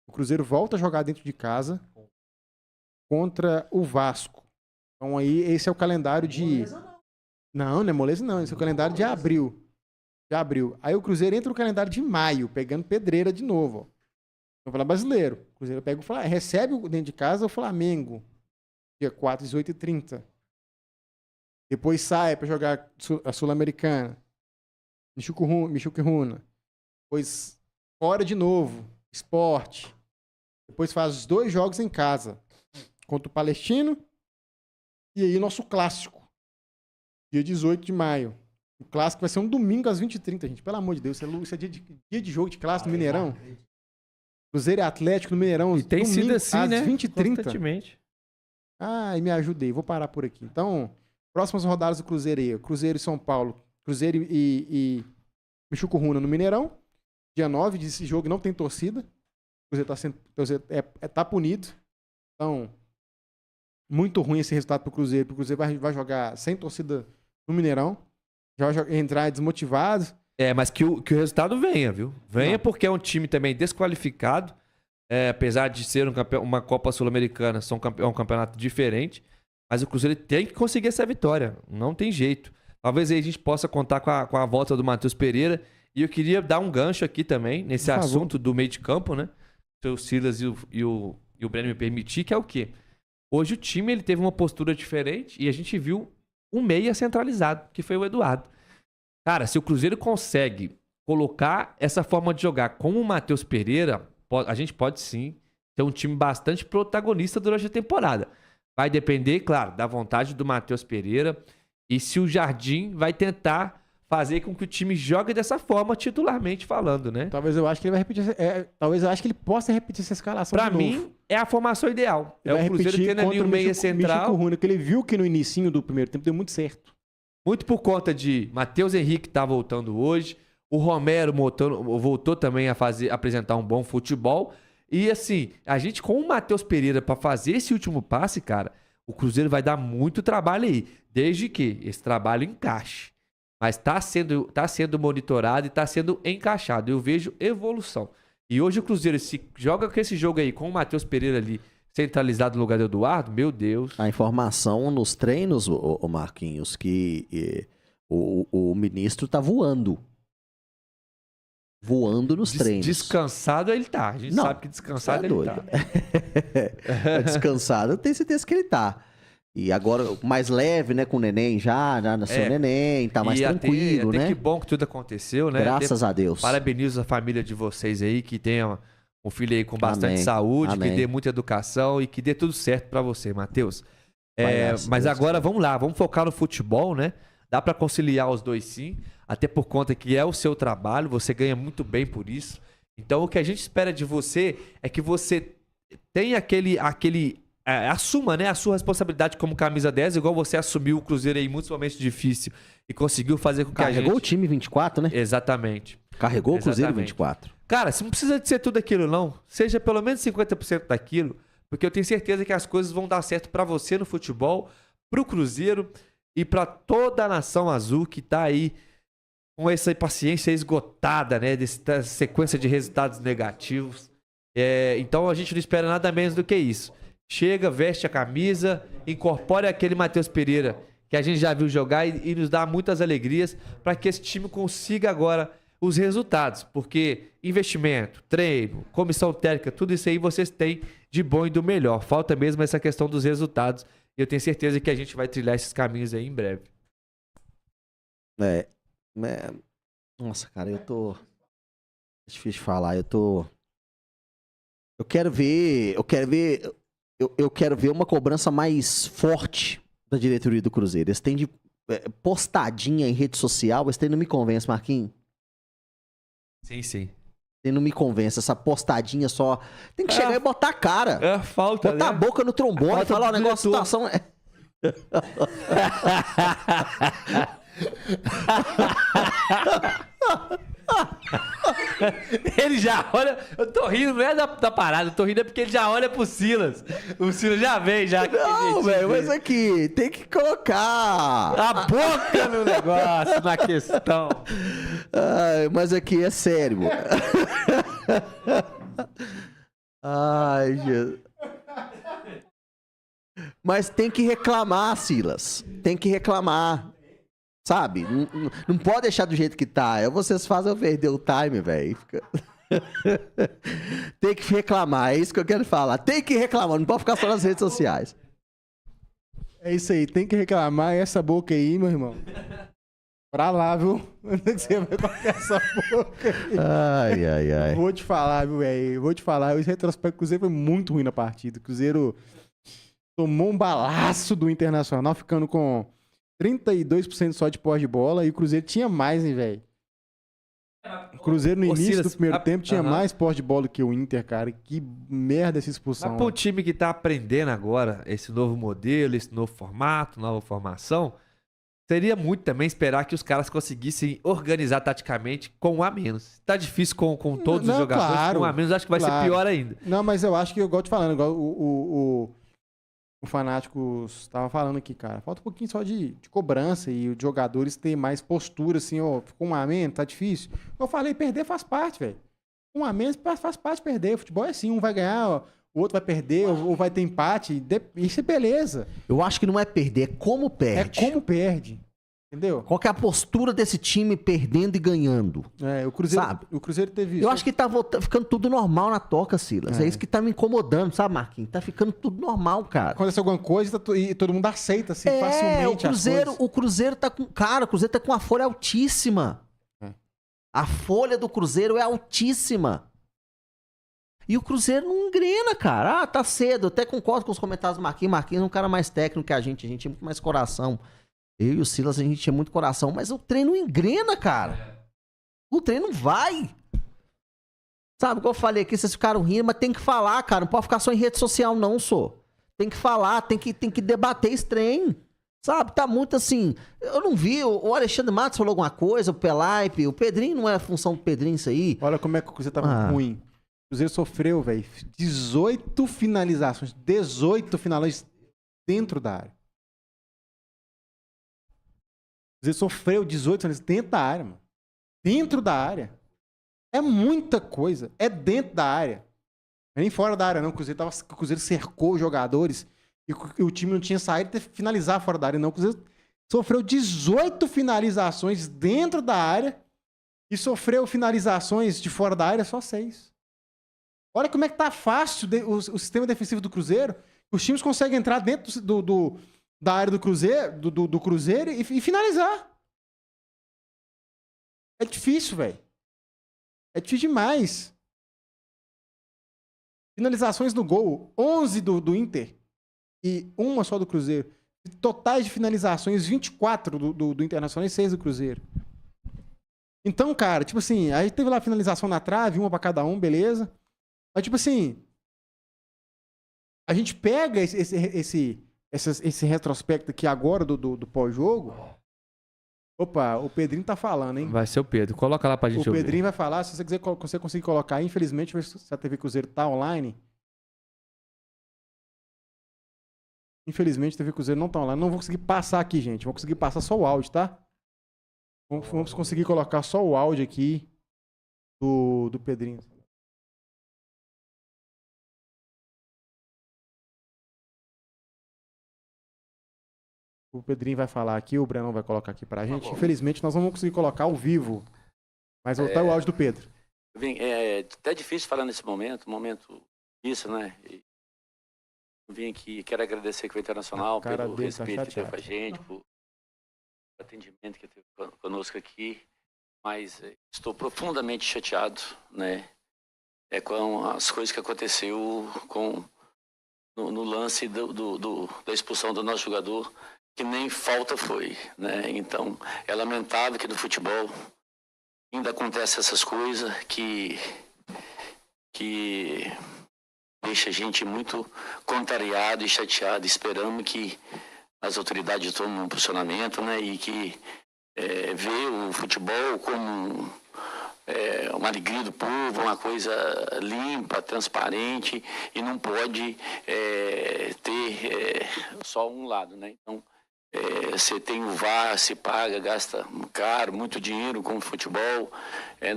o Cruzeiro volta a jogar dentro de casa contra o Vasco. Então aí, esse é o calendário de... Não é moleza não. Esse é o calendário de abril. Aí o Cruzeiro entra no calendário de maio, pegando pedreira de novo. Ó. Vamos falar brasileiro. O Cruzeiro pega recebe dentro de casa o Flamengo. Dia 4, 18h30. Depois sai para jogar a Sul-Americana. Michicuruna. Depois fora de novo. Sport. Depois faz os 2 jogos em casa. Contra o Palestino. E aí nosso clássico. Dia 18 de maio. O clássico vai ser um domingo às 20h30, gente. Pelo amor de Deus. Isso é dia de jogo de clássico no Mineirão. Cruzeiro e Atlético no Mineirão. E tem sido assim, às né? 20h30. Constantemente. E me ajudei. Vou parar por aqui. Então, próximas rodadas do Cruzeiro aí. Cruzeiro e São Paulo. Cruzeiro e Michicuruna no Mineirão. Dia 9 desse jogo não tem torcida. O Cruzeiro tá punido. Então, muito ruim esse resultado pro Cruzeiro. O Cruzeiro vai jogar sem torcida no Mineirão. Já vai entrar desmotivado. Mas que o resultado venha, viu? Venha Não. porque é um time também desqualificado. Apesar de ser uma Copa Sul-Americana, é um campeonato diferente. Mas o Cruzeiro tem que conseguir essa vitória. Não tem jeito. Talvez aí a gente possa contar com a volta do Matheus Pereira. E eu queria dar um gancho aqui também, nesse Por favor. assunto do meio de campo, né? Se o Silas e o Breno me permitir, que é o quê? Hoje o time ele teve uma postura diferente e a gente viu um meia centralizado, que foi o Eduardo. Cara, se o Cruzeiro consegue colocar essa forma de jogar com o Matheus Pereira, a gente pode sim ter um time bastante protagonista durante a temporada. Vai depender, claro, da vontade do Matheus Pereira e se o Jardim vai tentar fazer com que o time jogue dessa forma, titularmente falando, né? Talvez eu acho que ele vai repetir. Talvez eu acho que ele possa repetir essa escalação Pra de novo. mim, é a formação ideal. Ele vai o Cruzeiro repetir tendo ali contra o meia central. Michicuruna, que ele viu que no inicinho do primeiro tempo deu muito certo. Muito por conta de Matheus Henrique tá voltando hoje. O Romero voltou também a apresentar um bom futebol. E assim, a gente com o Matheus Pereira para fazer esse último passe, cara, o Cruzeiro vai dar muito trabalho aí. Desde que esse trabalho encaixe. Mas tá sendo monitorado e tá sendo encaixado. Eu vejo evolução. E hoje o Cruzeiro se joga com esse jogo aí, com o Matheus Pereira ali centralizado no lugar do Eduardo, meu Deus. A informação nos treinos, o Marquinhos, que o ministro tá voando. Voando nos treinos. Descansado ele tá. A gente sabe que descansado tá ele doido. tá. Descansado, eu tenho certeza que ele tá. E agora, mais leve, né, com o neném já nasceu o neném, tá mais tranquilo, né? Que bom que tudo aconteceu, né? Graças a Deus. Parabenizo a família de vocês aí, que tenha um filho aí com bastante saúde, Amém. que dê muita educação e que dê tudo certo pra você, Matheus. Deus Mas agora, quiser. vamos lá, vamos focar no futebol, né? Dá pra conciliar os dois sim, até por conta que é o seu trabalho, você ganha muito bem por isso. Então, o que a gente espera de você é que você tenha assuma, né, a sua responsabilidade como camisa 10, igual você assumiu o Cruzeiro aí em muitos momentos difíceis e conseguiu fazer com que Carregou a gente... o time 24, né? Exatamente. Carregou o Cruzeiro Exatamente. 24. Cara, você não precisa de ser tudo aquilo, não. Seja pelo menos 50% daquilo, porque eu tenho certeza que as coisas vão dar certo pra você no futebol, pro Cruzeiro e pra toda a nação azul que tá aí com essa paciência esgotada, né, dessa sequência de resultados negativos. Então a gente não espera nada menos do que isso. Chega, veste a camisa, incorpore aquele Matheus Pereira que a gente já viu jogar e nos dá muitas alegrias para que esse time consiga agora os resultados, porque investimento, treino, comissão técnica, tudo isso aí vocês têm de bom e do melhor. Falta mesmo essa questão dos resultados e eu tenho certeza que a gente vai trilhar esses caminhos aí em breve. Nossa, cara, eu tô... É difícil de falar, eu quero ver uma cobrança mais forte da diretoria do Cruzeiro. Eles têm de postadinha em rede social, eles têm não me convence, Marquinhos. Sim, sim. Você não me convence, essa postadinha só. Tem que chegar e botar a cara. É falta, botar né? a boca no trombone e falar, o negócio, a situação é. Ele já olha. Eu tô rindo, não é da parada, eu tô rindo é porque ele já olha pro Silas. O Silas já vem, já. Não, velho, mas aqui, tem que colocar a boca no negócio, na questão. Ai, mas aqui é sério. Ai, Jesus. Mas tem que reclamar, Silas. Tem que reclamar. Sabe? Não pode deixar do jeito que tá. Vocês fazem eu perder o time, velho. Fica... Tem que reclamar, é isso que eu quero falar. Tem que reclamar, não pode ficar só nas redes sociais. É isso aí, tem que reclamar. Essa boca aí, meu irmão. Pra lá, viu? Você vai colocar essa boca aí. Ai, ai, ai. Vou te falar, viu, velho? Vou te falar. O retrospecto do Cruzeiro foi muito ruim na partida. O Cruzeiro tomou um balaço do Internacional, ficando com 32% só de posse de bola. E o Cruzeiro tinha mais, hein, velho? O Cruzeiro no início do primeiro tempo tinha mais posse de bola que o Inter, cara. Que merda essa expulsão. Mas pro time que tá aprendendo agora esse novo modelo, esse novo formato, nova formação, seria muito também esperar que os caras conseguissem organizar taticamente com um a menos. Tá difícil com todos os jogadores, claro, com um a menos acho que vai ser pior ainda. Não, mas eu acho que eu gosto de falando, igual o Fanáticos estava falando aqui, cara. Falta um pouquinho só de cobrança e os jogadores terem mais postura, assim, ó, ficou um a menos, tá difícil. Eu falei, perder faz parte, velho. Um a menos faz parte de perder. O futebol é assim, um vai ganhar, ó, o outro vai perder, ou vai ter empate. Isso é beleza. Eu acho que não é perder, é como perde. É como perde. Entendeu? Qual que é a postura desse time perdendo e ganhando? É, o Cruzeiro, sabe? O Cruzeiro teve isso. Eu acho que tá ficando tudo normal na toca, Silas. É isso que tá me incomodando, sabe, Marquinhos? Tá ficando tudo normal, cara. Acontece alguma coisa e todo mundo aceita assim, facilmente o Cruzeiro tá com... Cara, o Cruzeiro tá com uma folha altíssima. A folha do Cruzeiro é altíssima. E o Cruzeiro não engrena, cara. Ah, tá cedo. Eu até concordo com os comentários do Marquinhos. Marquinhos é um cara mais técnico que a gente é muito mais coração. Eu e o Silas, a gente tinha muito coração, mas o treino não engrena, cara. O treino não vai. Sabe, como eu falei aqui, vocês ficaram rindo, mas tem que falar, cara. Não pode ficar só em rede social, não, só. Tem que falar, tem que debater esse trem. Sabe, tá muito assim... Eu não vi, o Alexandre Matos falou alguma coisa, o Pelaipe, o Pedrinho, não é a função do Pedrinho isso aí. Olha como é que o Cruzeiro tava ruim. O Cruzeiro sofreu, velho, 18 finalizações dentro da área. O Cruzeiro sofreu 18 finalizações dentro da área, mano. Dentro da área. É muita coisa. É dentro da área. Não é nem fora da área, não. O Cruzeiro cercou os jogadores e o time não tinha saído de finalizar fora da área, não. O Cruzeiro sofreu 18 finalizações dentro da área e sofreu finalizações de fora da área só 6. Olha como é que tá fácil o sistema defensivo do Cruzeiro. Os times conseguem entrar dentro da área do Cruzeiro e finalizar. É difícil, velho. É difícil demais. Finalizações no gol, 11 do Inter e uma só do Cruzeiro. Totais de finalizações, 24 do Internacional e 6 do Cruzeiro. Então, cara, tipo assim, aí teve lá a finalização na trave, uma pra cada um, beleza. Mas, tipo assim, a gente pega esse retrospecto aqui agora do pós-jogo. Opa, o Pedrinho tá falando, hein? Vai ser o Pedro. Coloca lá pra gente ouvir. O Pedrinho vai falar, se você quiser, você conseguir colocar. Infelizmente, se a TV Cruzeiro tá online. Infelizmente, a TV Cruzeiro não tá online. Não vou conseguir passar aqui, gente. Vou conseguir passar só o áudio, tá? Vamos conseguir colocar só o áudio aqui do Pedrinho. O Pedrinho vai falar aqui, o Brenão vai colocar aqui pra gente. Infelizmente, nós não vamos conseguir colocar ao vivo Mas voltar o áudio do Pedro. É até difícil falar nesse momento isso, né? Vim aqui, quero agradecer aqui ao Internacional pelo respeito que teve com a gente, por atendimento que teve conosco aqui, mas estou profundamente chateado, né? Com as coisas que aconteceu no lance da expulsão do nosso jogador, que nem falta foi, né? Então, é lamentável que no futebol ainda acontece essas coisas que deixa a gente muito contrariado e chateado. Esperamos que as autoridades tomem um posicionamento, né? E que vê o futebol como uma alegria do povo, uma coisa limpa, transparente, e não pode ter só um lado, né? Então, você tem o VAR, se paga, gasta caro, muito dinheiro com o futebol,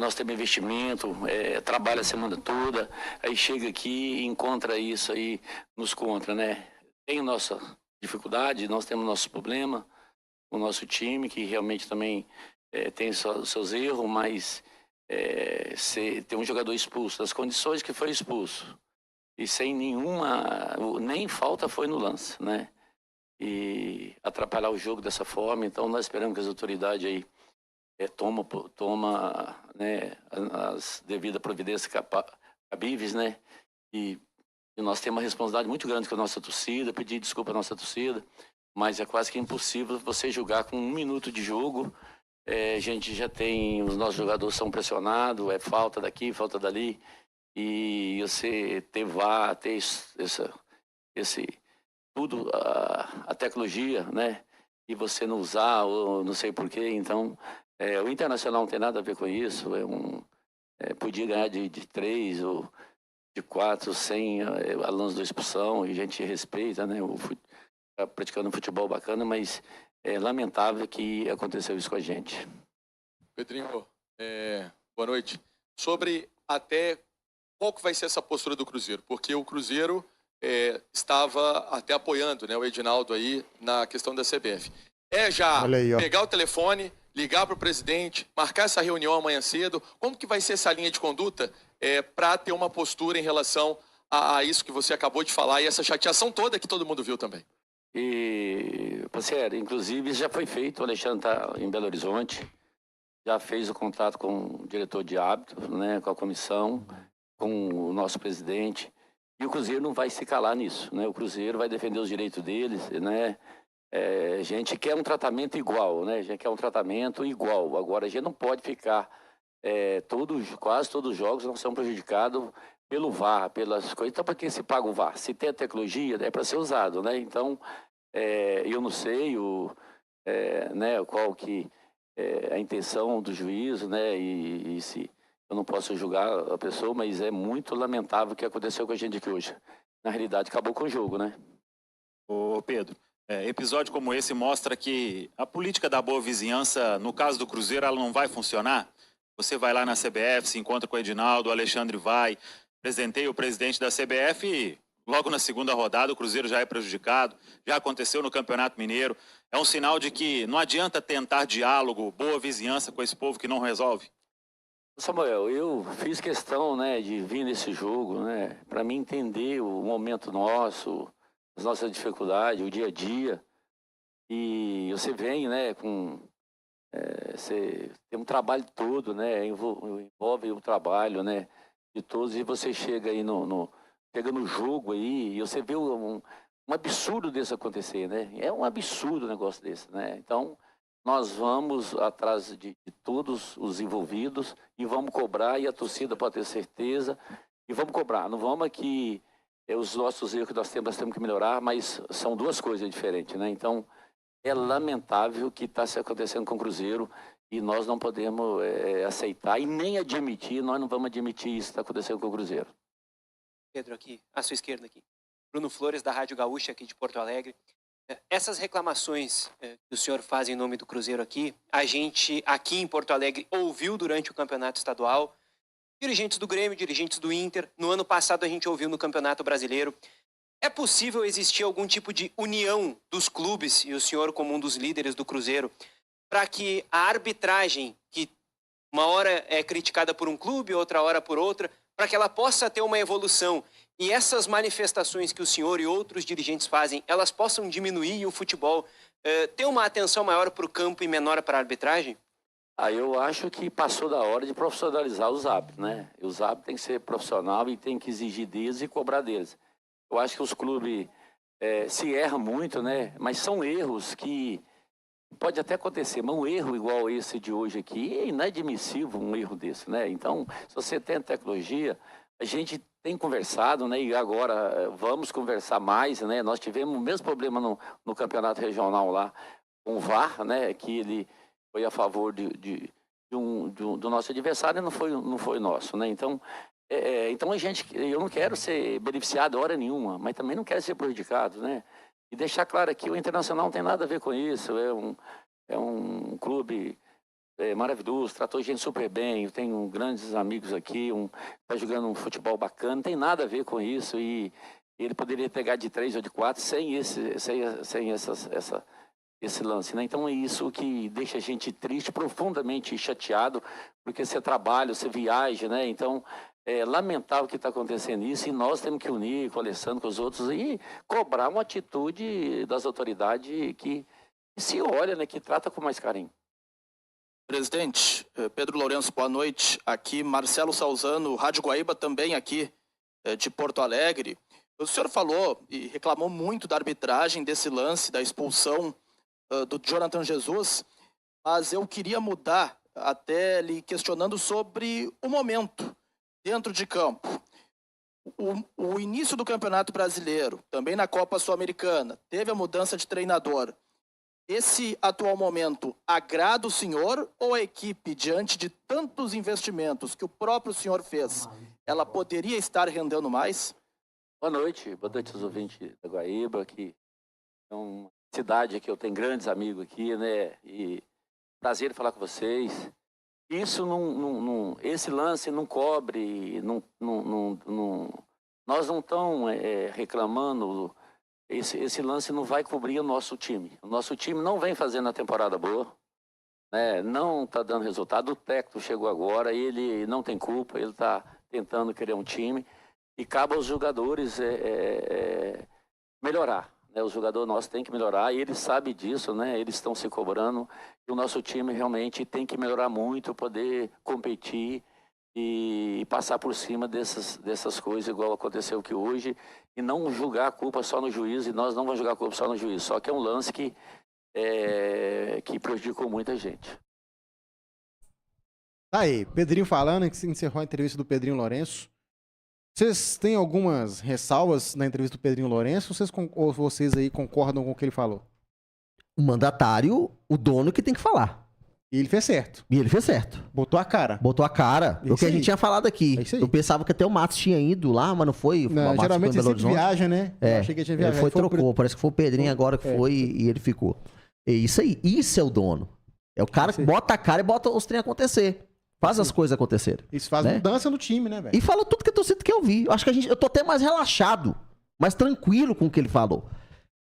nós temos investimento, trabalha a semana toda, aí chega aqui e encontra isso aí, nos contra, né? Tem nossa dificuldade, nós temos nosso problema, o nosso time, que realmente também tem seus erros, mas você tem um jogador expulso, das condições que foi expulso, e sem nem falta foi no lance, né? E atrapalhar o jogo dessa forma. Então nós esperamos que as autoridades aí toma, né, as devidas providências cabíveis, né? E nós temos uma responsabilidade muito grande com a nossa torcida, pedir desculpa à nossa torcida, mas é quase que impossível você jogar com 1 minuto de jogo. A gente já tem, os nossos jogadores são pressionados, falta daqui, falta dali, e você ter VAR, ter esse tudo, a tecnologia, né? E você não usar, ou não sei porquê. Então, o Internacional não tem nada a ver com isso. Podia ganhar de 3 ou de 4 sem a lance da expulsão, e a gente respeita, né? Tá praticando um futebol bacana, mas é lamentável que aconteceu isso com a gente. Pedrinho, boa noite. Sobre até qual que vai ser essa postura do Cruzeiro, porque o Cruzeiro estava até apoiando, né, o Edinaldo aí na questão da CBF. Já aí, pegar o telefone, ligar para o presidente, marcar essa reunião amanhã cedo. Como que vai ser essa linha de conduta para ter uma postura em relação a isso que você acabou de falar e essa chateação toda que todo mundo viu também? Parceiro, inclusive já foi feito, o Alexandre está em Belo Horizonte, já fez o contato com o diretor de árbitros, né, com a comissão, com o nosso presidente. E o Cruzeiro não vai se calar nisso, né? O Cruzeiro vai defender os direitos deles, né? A gente quer um tratamento igual, né? A gente quer um tratamento igual. Agora, a gente não pode ficar... quase todos os jogos nós somos prejudicados pelo VAR, pelas coisas. Então, para quem se paga o VAR? Se tem a tecnologia, é para ser usado, né? Então, eu não sei né, qual que é a intenção do juízo, né? E se... Eu não posso julgar a pessoa, mas é muito lamentável o que aconteceu com a gente aqui hoje. Na realidade, acabou com o jogo, né? Ô Pedro, episódio como esse mostra que a política da boa vizinhança, no caso do Cruzeiro, ela não vai funcionar. Você vai lá na CBF, se encontra com o Edinaldo, o Alexandre vai, presenteia o presidente da CBF e logo na segunda rodada o Cruzeiro já é prejudicado. Já aconteceu no Campeonato Mineiro. É um sinal de que não adianta tentar diálogo, boa vizinhança com esse povo que não resolve. Samuel, eu fiz questão, né, de vir nesse jogo, né, para mim entender o momento nosso, as nossas dificuldades, o dia a dia. E você vem, né, você tem um trabalho todo, né, envolve o trabalho, né, de todos, e você chega aí chega no jogo aí e você vê um absurdo desse acontecer, né? É um absurdo um negócio desse, né? Então, nós vamos atrás de todos os envolvidos e vamos cobrar, e a torcida pode ter certeza, e vamos cobrar. Não vamos aqui, os nossos erros que nós temos que melhorar, mas são duas coisas diferentes, né? Então, é lamentável o que está se acontecendo com o Cruzeiro e nós não podemos aceitar e nem admitir, nós não vamos admitir isso que está acontecendo com o Cruzeiro. Pedro, aqui, à sua esquerda aqui. Bruno Flores, da Rádio Gaúcha, aqui de Porto Alegre. Essas reclamações que o senhor faz em nome do Cruzeiro aqui, a gente aqui em Porto Alegre ouviu durante o campeonato estadual, dirigentes do Grêmio, dirigentes do Inter. No ano passado a gente ouviu no Campeonato Brasileiro. É possível existir algum tipo de união dos clubes, e o senhor como um dos líderes do Cruzeiro, para que a arbitragem, que Uma hora é criticada por um clube, outra hora por outra, para que ela possa ter uma evolução. E essas manifestações que o senhor e outros dirigentes fazem, elas possam diminuir e o futebol ter uma atenção maior para o campo e menor para a arbitragem? Eu acho que passou da hora de profissionalizar os árbitros, né? Os árbitros têm que ser profissional e tem que exigir deles e cobrar deles. Eu acho que os clubes se erram muito, né? Mas são erros que pode até acontecer, mas um erro igual esse de hoje aqui é inadmissível, um erro desse, né? Então, se você tem tecnologia, a gente tem conversado, né? E agora vamos conversar mais, né? Nós tivemos o mesmo problema no campeonato regional lá, com o VAR, né? Que ele foi a favor do nosso adversário e não foi nosso, né? Então, então eu não quero ser beneficiado hora nenhuma, mas também não quero ser prejudicado, né? E deixar claro aqui, o Internacional não tem nada a ver com isso, é um clube maravilhoso, tratou a gente super bem, eu tenho grandes amigos aqui, tá jogando um futebol bacana, não tem nada a ver com isso, e ele poderia pegar de 3 ou de 4 sem esse lance, né? Então é isso que deixa a gente triste, profundamente chateado, porque você trabalha, você viaja, né? Então é lamentável que está acontecendo isso e nós temos que unir com o Alessandro, com os outros e cobrar uma atitude das autoridades que se olha, né? Que trata com mais carinho. Presidente, Pedro Lourenço, boa noite. Aqui Marcelo Salzano, Rádio Guaíba também aqui de Porto Alegre. O senhor falou e reclamou muito da arbitragem desse lance, da expulsão do Jonathan Jesus, mas eu queria mudar até lhe questionando sobre o momento dentro de campo. O início do Campeonato Brasileiro, também na Copa Sul-Americana, teve a mudança de treinador. Esse atual momento agrada o senhor ou a equipe, diante de tantos investimentos que o próprio senhor fez, ela poderia estar rendendo mais? Boa noite aos ouvintes da Guaíba, que é uma cidade que eu tenho grandes amigos aqui, né? E prazer falar com vocês. Isso esse lance não cobre, nós não estamos reclamando. Esse lance não vai cobrir o nosso time. O nosso time não vem fazendo a temporada boa, né? Não está dando resultado. O técnico chegou agora, ele não tem culpa, ele está tentando criar um time e cabe aos jogadores melhorar. Né? Os jogadores nossos têm que melhorar e eles sabem disso, né? Eles estão se cobrando e o nosso time realmente tem que melhorar muito, poder competir e passar por cima dessas coisas, igual aconteceu aqui hoje, e não julgar a culpa só no juiz, e nós não vamos julgar a culpa só no juiz, só que é um lance que prejudicou muita gente. Tá aí, Pedrinho falando, que encerrou a entrevista do Pedrinho Lourenço. Vocês têm algumas ressalvas na entrevista do Pedrinho Lourenço, ou vocês aí concordam com o que ele falou? O mandatário, o dono que tem que falar. E ele fez certo. Botou a cara. O que a gente tinha falado aqui. É isso aí. Eu pensava que até o Matos tinha ido lá, mas não foi. Não, geralmente ele sempre viaja, né? Eu achei que ele tinha viajado. Ele trocou. Parece que foi o Pedrinho agora que foi e ele ficou. É isso aí. Isso é o dono. É o cara que bota a cara e bota os trem acontecer. Faz as coisas acontecerem. Isso faz mudança no time, né, velho? E fala tudo que a torcida quer ouvir. Eu acho que eu tô até mais relaxado, mais tranquilo com o que ele falou.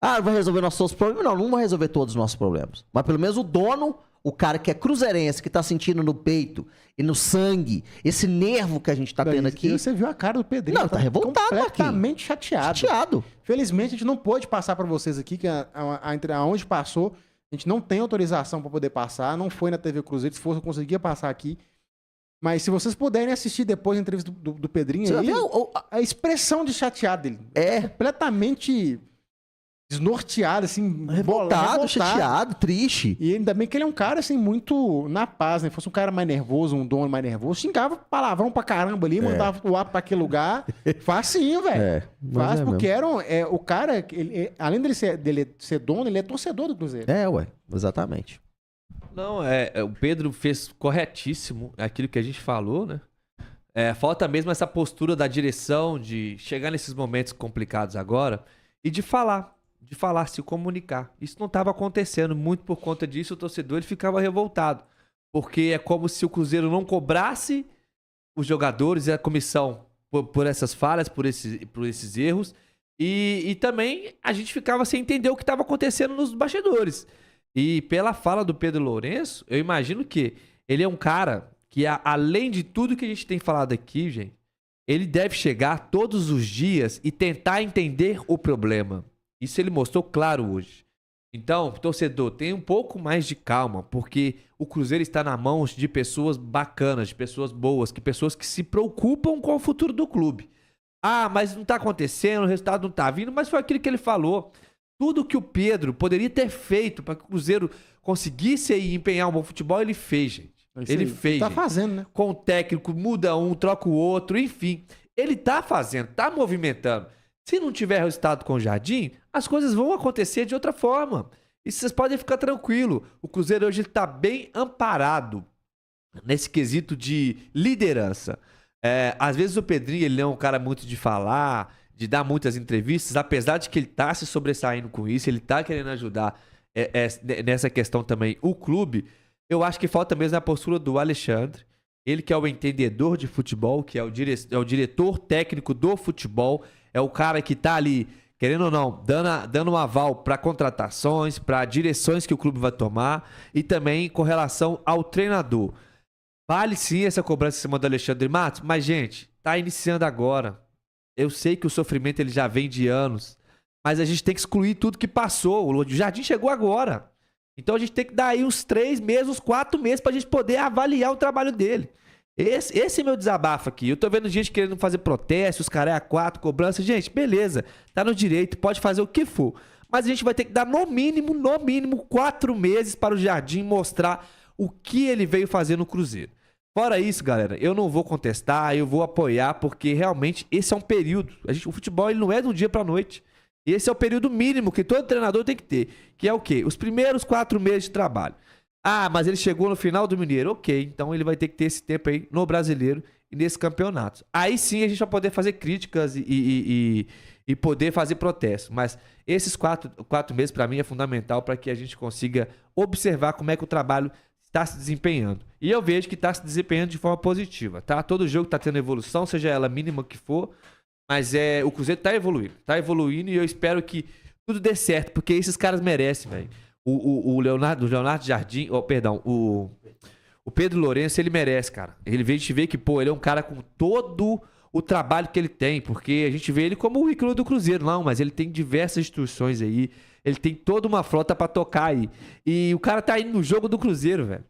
Vai resolver nossos problemas? Não vai resolver todos os nossos problemas. Mas pelo menos o dono, o cara que é cruzeirense, que tá sentindo no peito e no sangue, esse nervo que a gente tá tendo aqui. E você viu a cara do Pedrinho. Não, tá revoltado aqui. Completamente chateado. Felizmente, a gente não pôde passar pra vocês aqui, que aonde passou, a gente não tem autorização pra poder passar, não foi na TV Cruzeiro, se fosse eu conseguia passar aqui. Mas se vocês puderem assistir depois a entrevista do Pedrinho, você aí, vai ver a expressão de chateado dele. Completamente desnorteado, assim. Revoltado, chateado, triste. E ainda bem que ele é um cara, assim, muito na paz, né? Se fosse um cara mais nervoso, um dono mais nervoso, xingava palavrão pra caramba ali, mandava voar pra aquele lugar. Facinho, velho. Fácil, porque o cara, além dele ser dono, ele é torcedor do Cruzeiro. Exatamente. Não, o Pedro fez corretíssimo aquilo que a gente falou, né? Falta mesmo essa postura da direção de chegar nesses momentos complicados agora e de falar, se comunicar. Isso não estava acontecendo, muito por conta disso o torcedor ele ficava revoltado, porque é como se o Cruzeiro não cobrasse os jogadores e a comissão por essas falhas, por esses erros, e também a gente ficava sem entender o que estava acontecendo nos bastidores. E pela fala do Pedro Lourenço, eu imagino que ele é um cara que além de tudo que a gente tem falado aqui, gente, ele deve chegar todos os dias e tentar entender o problema. Isso ele mostrou claro hoje. Então, torcedor, tenha um pouco mais de calma, porque o Cruzeiro está na mão de pessoas bacanas, de pessoas boas, pessoas que se preocupam com o futuro do clube. Ah, mas não está acontecendo, o resultado não está vindo, mas foi aquilo que ele falou. Tudo que o Pedro poderia ter feito para que o Cruzeiro conseguisse aí empenhar um bom futebol, ele fez, gente. Ele fez. Tá gente. fazendo, né? Com o técnico, muda um, troca o outro, enfim. Ele tá fazendo, tá movimentando. Se não tiver resultado com o Jardim, as coisas vão acontecer de outra forma. E vocês podem ficar tranquilos. O Cruzeiro hoje está bem amparado nesse quesito de liderança. Às vezes o Pedrinho ele não é um cara muito de falar, de dar muitas entrevistas, apesar de que ele tá se sobressaindo com isso, ele tá querendo ajudar nessa questão também o clube. Eu acho que falta mesmo a postura do Alexandre. Ele que é o entendedor de futebol, que é o diretor técnico do futebol, é o cara que tá ali, querendo ou não, dando um aval para contratações, para direções que o clube vai tomar e também com relação ao treinador. Vale sim essa cobrança em cima do Alexandre Matos, mas gente, tá iniciando agora. Eu sei que o sofrimento ele já vem de anos, mas a gente tem que excluir tudo que passou. O Jardim chegou agora. Então a gente tem que dar aí uns 3 meses, uns 4 meses pra gente poder avaliar o trabalho dele. Esse é meu desabafo aqui. Eu tô vendo gente querendo fazer protesto, os caras a 4, cobrança. Gente, beleza, tá no direito, pode fazer o que for. Mas a gente vai ter que dar no mínimo 4 meses para o Jardim mostrar o que ele veio fazer no Cruzeiro. Fora isso, galera, eu não vou contestar, eu vou apoiar, porque realmente esse é um período. O futebol ele não é de um dia pra noite. Esse é o período mínimo que todo treinador tem que ter. Que é o quê? Os primeiros 4 meses de trabalho. Ah, mas ele chegou no final do Mineiro. Ok, então ele vai ter que ter esse tempo aí no Brasileiro e nesse campeonato. Aí sim a gente vai poder fazer críticas e poder fazer protestos. Mas esses 4 meses para mim é fundamental para que a gente consiga observar como é que o trabalho está se desempenhando. E eu vejo que está se desempenhando de forma positiva, tá? Todo jogo está tendo evolução, seja ela mínima que for. Mas o Cruzeiro tá evoluindo e eu espero que tudo dê certo, porque esses caras merecem, velho. O Leonardo Jardim, o Pedro Lourenço, ele merece, cara. A gente vê que, pô, ele é um cara com todo o trabalho que ele tem, porque a gente vê ele como o ícone do Cruzeiro, não, mas ele tem diversas instruções aí, ele tem toda uma frota pra tocar aí. E o cara tá indo no jogo do Cruzeiro, velho.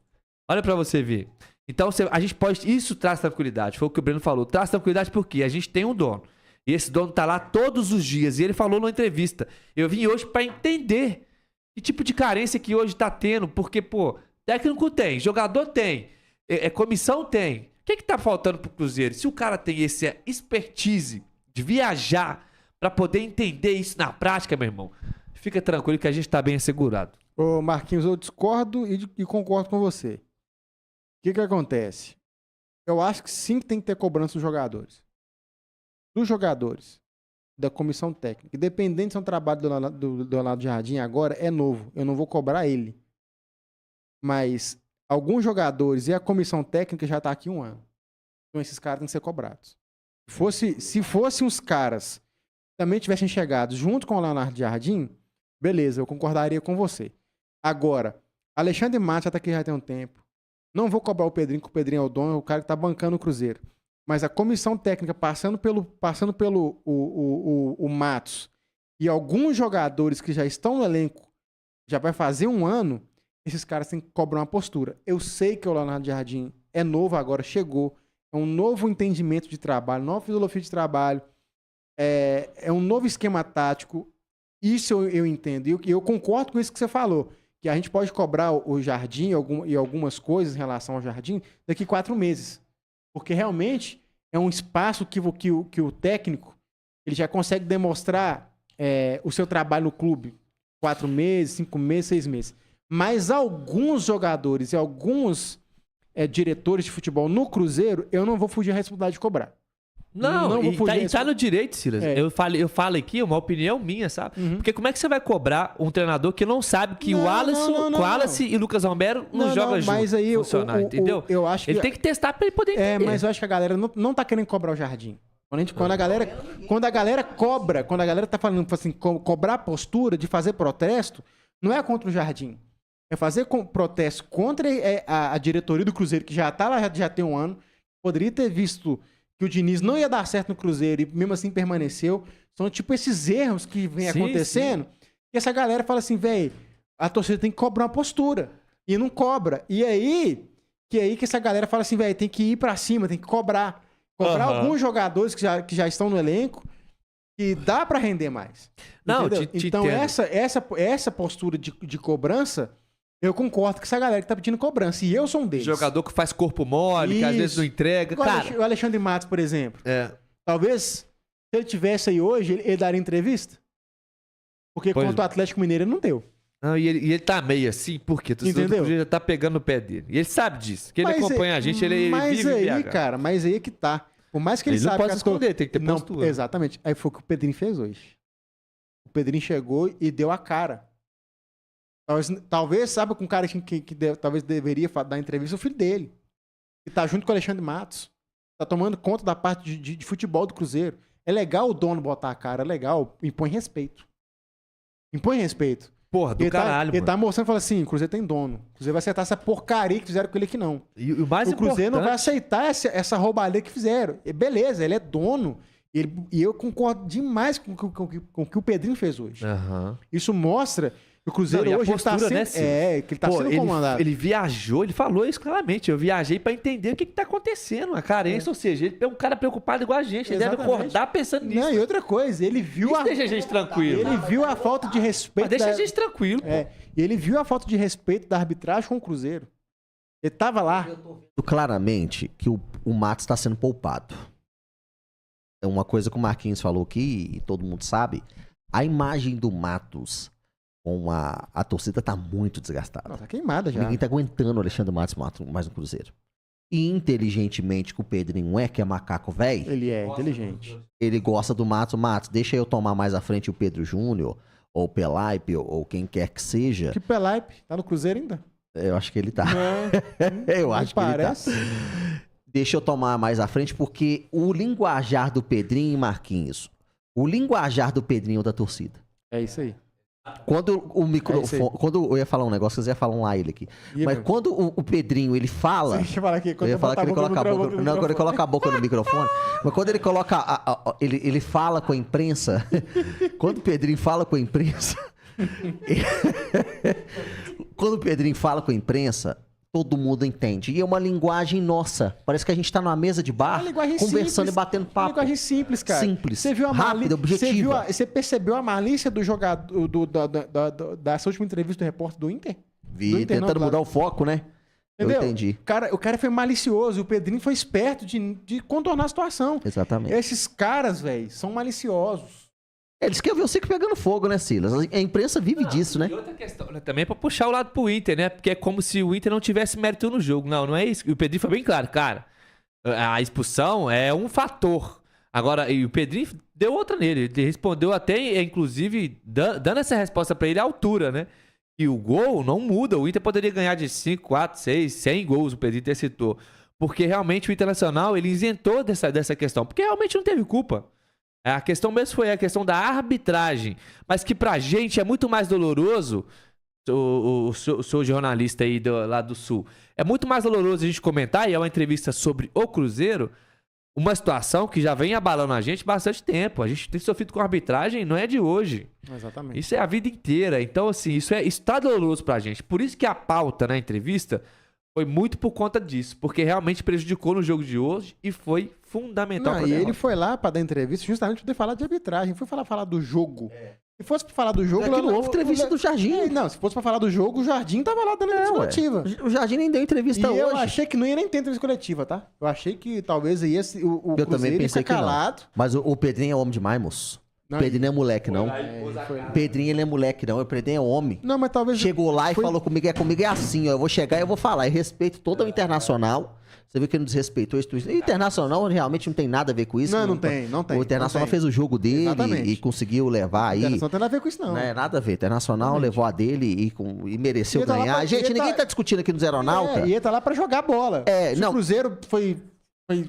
Olha pra você ver. Então, a gente pode... Isso traz tranquilidade, foi o que o Breno falou. Traz tranquilidade porque a gente tem um dono. E esse dono tá lá todos os dias. E ele falou numa entrevista. Eu vim hoje pra entender que tipo de carência que hoje tá tendo. Porque, pô, técnico tem, jogador tem, comissão tem. O que tá faltando pro Cruzeiro? Se o cara tem esse expertise de viajar pra poder entender isso na prática, meu irmão, fica tranquilo que a gente tá bem assegurado. Ô, Marquinhos, eu discordo e concordo com você. O que acontece? Eu acho que sim que tem que ter cobrança dos jogadores. Dos jogadores, da comissão técnica. Independente se é um trabalho do Leonardo Jardim agora, é novo. Eu não vou cobrar ele. Mas alguns jogadores e a comissão técnica já está aqui 1 ano. Então esses caras têm que ser cobrados. Se fossem os caras que também tivessem chegado junto com o Leonardo Jardim, beleza, eu concordaria com você. Agora, Alexandre Matos já está aqui já tem um tempo. Não vou cobrar o Pedrinho, porque o Pedrinho é o dono, é o cara que está bancando o Cruzeiro. Mas a comissão técnica, passando pelo Matos e alguns jogadores que já estão no elenco, já vai fazer 1 ano, esses caras têm que cobrar uma postura. Eu sei que o Leonardo Jardim é novo agora, chegou, é um novo entendimento de trabalho, nova filosofia de trabalho, é um novo esquema tático. Isso eu entendo. E eu concordo com isso que você falou, que a gente pode cobrar o Jardim e algumas coisas em relação ao Jardim daqui 4 meses. Porque realmente é um espaço que o técnico ele já consegue demonstrar o seu trabalho no clube. 4 meses, 5 meses, 6 meses. Mas alguns jogadores e alguns diretores de futebol no Cruzeiro, eu não vou fugir a responsabilidade de cobrar. Não e tá no direito, Silas. Eu falo aqui, uma opinião minha, sabe? Uhum. Porque como é que você vai cobrar um treinador que não sabe que o Wallace e o Lucas Romero não jogam juntos? Mas aí, entendeu? Eu acho que... Ele tem que testar pra ele poder entender. Mas eu acho que a galera não tá querendo cobrar o Jardim. Quando a galera cobra, quando a galera tá falando assim, cobrar a postura de fazer protesto, não é contra o Jardim. é fazer protesto contra a diretoria do Cruzeiro, que já tá lá, já tem um ano. Poderia ter visto que o Diniz não ia dar certo no Cruzeiro e mesmo assim permaneceu. São tipo esses erros que vem acontecendo. E essa galera fala assim, velho, a torcida tem que cobrar uma postura. E não cobra. E aí que essa galera fala assim, velho, tem que ir pra cima, tem que cobrar. Cobrar alguns jogadores que já estão no elenco, que dá pra render mais. Não, então essa postura de cobrança, eu concordo com essa galera que tá pedindo cobrança. E eu sou um deles. Jogador que faz corpo mole, que às vezes não entrega. Cara, O Alexandre Matos, por exemplo. Talvez, se ele tivesse aí hoje, ele daria entrevista. Porque contra o Atlético Mineiro ele não deu. Não, e ele tá meio assim, porque o Cruzeiro já tá pegando o pé dele. E ele sabe disso. Que ele acompanha a gente, ele vive aí, cara, mas aí é que tá. Por mais que ele não pode se esconder, tem que ter postura. Exatamente. Aí foi o que o Pedrinho fez hoje. O Pedrinho chegou e deu a cara. Talvez sabe com um cara que talvez deveria dar entrevista, o filho dele. Que tá junto com o Alexandre Matos. Tá tomando conta da parte de futebol do Cruzeiro. É legal o dono botar a cara, é legal. Impõe respeito. Impõe respeito. Porra, do caralho, Ele tá mostrando e fala assim, o Cruzeiro tem dono. O Cruzeiro vai aceitar essa porcaria que fizeram com ele aqui não. E o mais o Cruzeiro não vai aceitar essa roubalheira que fizeram. E beleza, ele é dono. E eu concordo demais com o que o Pedrinho fez hoje. Isso mostra que o Cruzeiro hoje está sendo, que ele tá sendo comandado. Ele viajou, ele falou isso claramente. Eu viajei pra entender o que tá acontecendo. A carência, ou seja, ele é um cara preocupado igual a gente. Ele deve acordar pensando nisso. Não, e outra coisa, ele viu deixa a gente tranquilo. Ele viu a falta de respeito. Mas deixa a gente tranquilo. E ele viu a falta de respeito da arbitragem com o Cruzeiro. Ele tava lá. Claramente que o Matos está sendo poupado. É uma coisa que o Marquinhos falou aqui, e todo mundo sabe. A imagem do Matos com a torcida tá muito desgastada. Tá queimada já. Ninguém tá aguentando o Alexandre Matos mais no Cruzeiro. E inteligentemente que o Pedrinho que é macaco velho. Ele é inteligente. Ele gosta do Matos. Matos, deixa eu tomar mais à frente o Pedro Júnior, ou o Pelaipe, ou quem quer que seja. Que Pelaipe? Tá no Cruzeiro ainda? Eu acho que ele tá. Eu acho que ele tá. Deixa eu tomar mais à frente, porque o linguajar do Pedrinho e Marquinhos, o linguajar do Pedrinho da torcida. É isso aí. Quando o microfone. Quando eu ia falar um negócio, vocês iam falar um lá ele aqui. Mas quando o Pedrinho ele fala. Deixa eu falar aqui. Eu ia falar que ele coloca a boca. Não, quando ele coloca a boca no microfone. Mas quando ele coloca. Ele fala com a imprensa. Quando o Pedrinho fala com a imprensa. Quando o Pedrinho fala com a imprensa, todo mundo entende. E é uma linguagem nossa. Parece que a gente tá numa mesa de bar, conversando e batendo papo. É uma linguagem simples, cara. Simples. Você viu a rápida, objetiva. Você percebeu a malícia do jogador dessa última entrevista do repórter do Inter? Vi, tentando mudar o foco, né? Entendeu? Eu entendi. O cara foi malicioso. O Pedrinho foi esperto de contornar a situação. Exatamente. Esses caras, velho, são maliciosos. Eles querem ver o circo pegando fogo, né, Silas? A imprensa vive disso, né? E outra questão, né, também é pra puxar o lado pro Inter, né? Porque é como se o Inter não tivesse mérito no jogo. Não é isso. E o Pedrinho foi bem claro, cara. A expulsão é um fator. Agora, e o Pedrinho deu outra nele. Ele respondeu até, inclusive, dando essa resposta pra ele à altura, né? E o gol não muda. O Inter poderia ganhar de 5, 4, 6, 100 gols, o Pedrinho até citou. Porque realmente o Internacional, ele isentou dessa questão. Porque realmente não teve culpa. A questão mesmo foi a questão da arbitragem, mas que pra gente é muito mais doloroso, o seu jornalista aí lá do Sul, é muito mais doloroso a gente comentar, e é uma entrevista sobre o Cruzeiro, uma situação que já vem abalando a gente bastante tempo. A gente tem sofrido com arbitragem, não é de hoje. Exatamente. Isso é a vida inteira. Então, assim, isso tá doloroso pra gente. Por isso que a pauta na entrevista foi muito por conta disso, porque realmente prejudicou no jogo de hoje e foi fundamental para ele. Ele foi lá para dar entrevista justamente para poder falar de arbitragem, foi falar do jogo. Se fosse para falar do jogo, não houve entrevista do Jardim. Não, se fosse para falar do jogo, o Jardim tava lá dando entrevista coletiva. O Jardim nem deu entrevista hoje. E eu achei que não ia nem ter entrevista coletiva, tá? Eu achei que talvez ia o eu também pensei que calado. Não. Mas o Pedrinho é homem demais, moço. O Pedrinho não é moleque, não. Pedrinho, ele é moleque, não. O Pedrinho é homem. Não, mas talvez... Chegou lá e falou comigo é assim, ó. Eu vou chegar e eu vou falar. Eu respeito todo o Internacional. Você viu que ele não desrespeitou isso. O Internacional realmente não tem nada a ver com isso. Não tem. O Internacional fez o jogo dele e conseguiu levar aí. O Internacional não tem nada a ver com isso, não. Não é nada a ver. O Internacional levou a dele e mereceu ganhar. Gente, ninguém tá discutindo aqui nos Aeronauta. Ia tá lá pra jogar bola. Se o Cruzeiro foi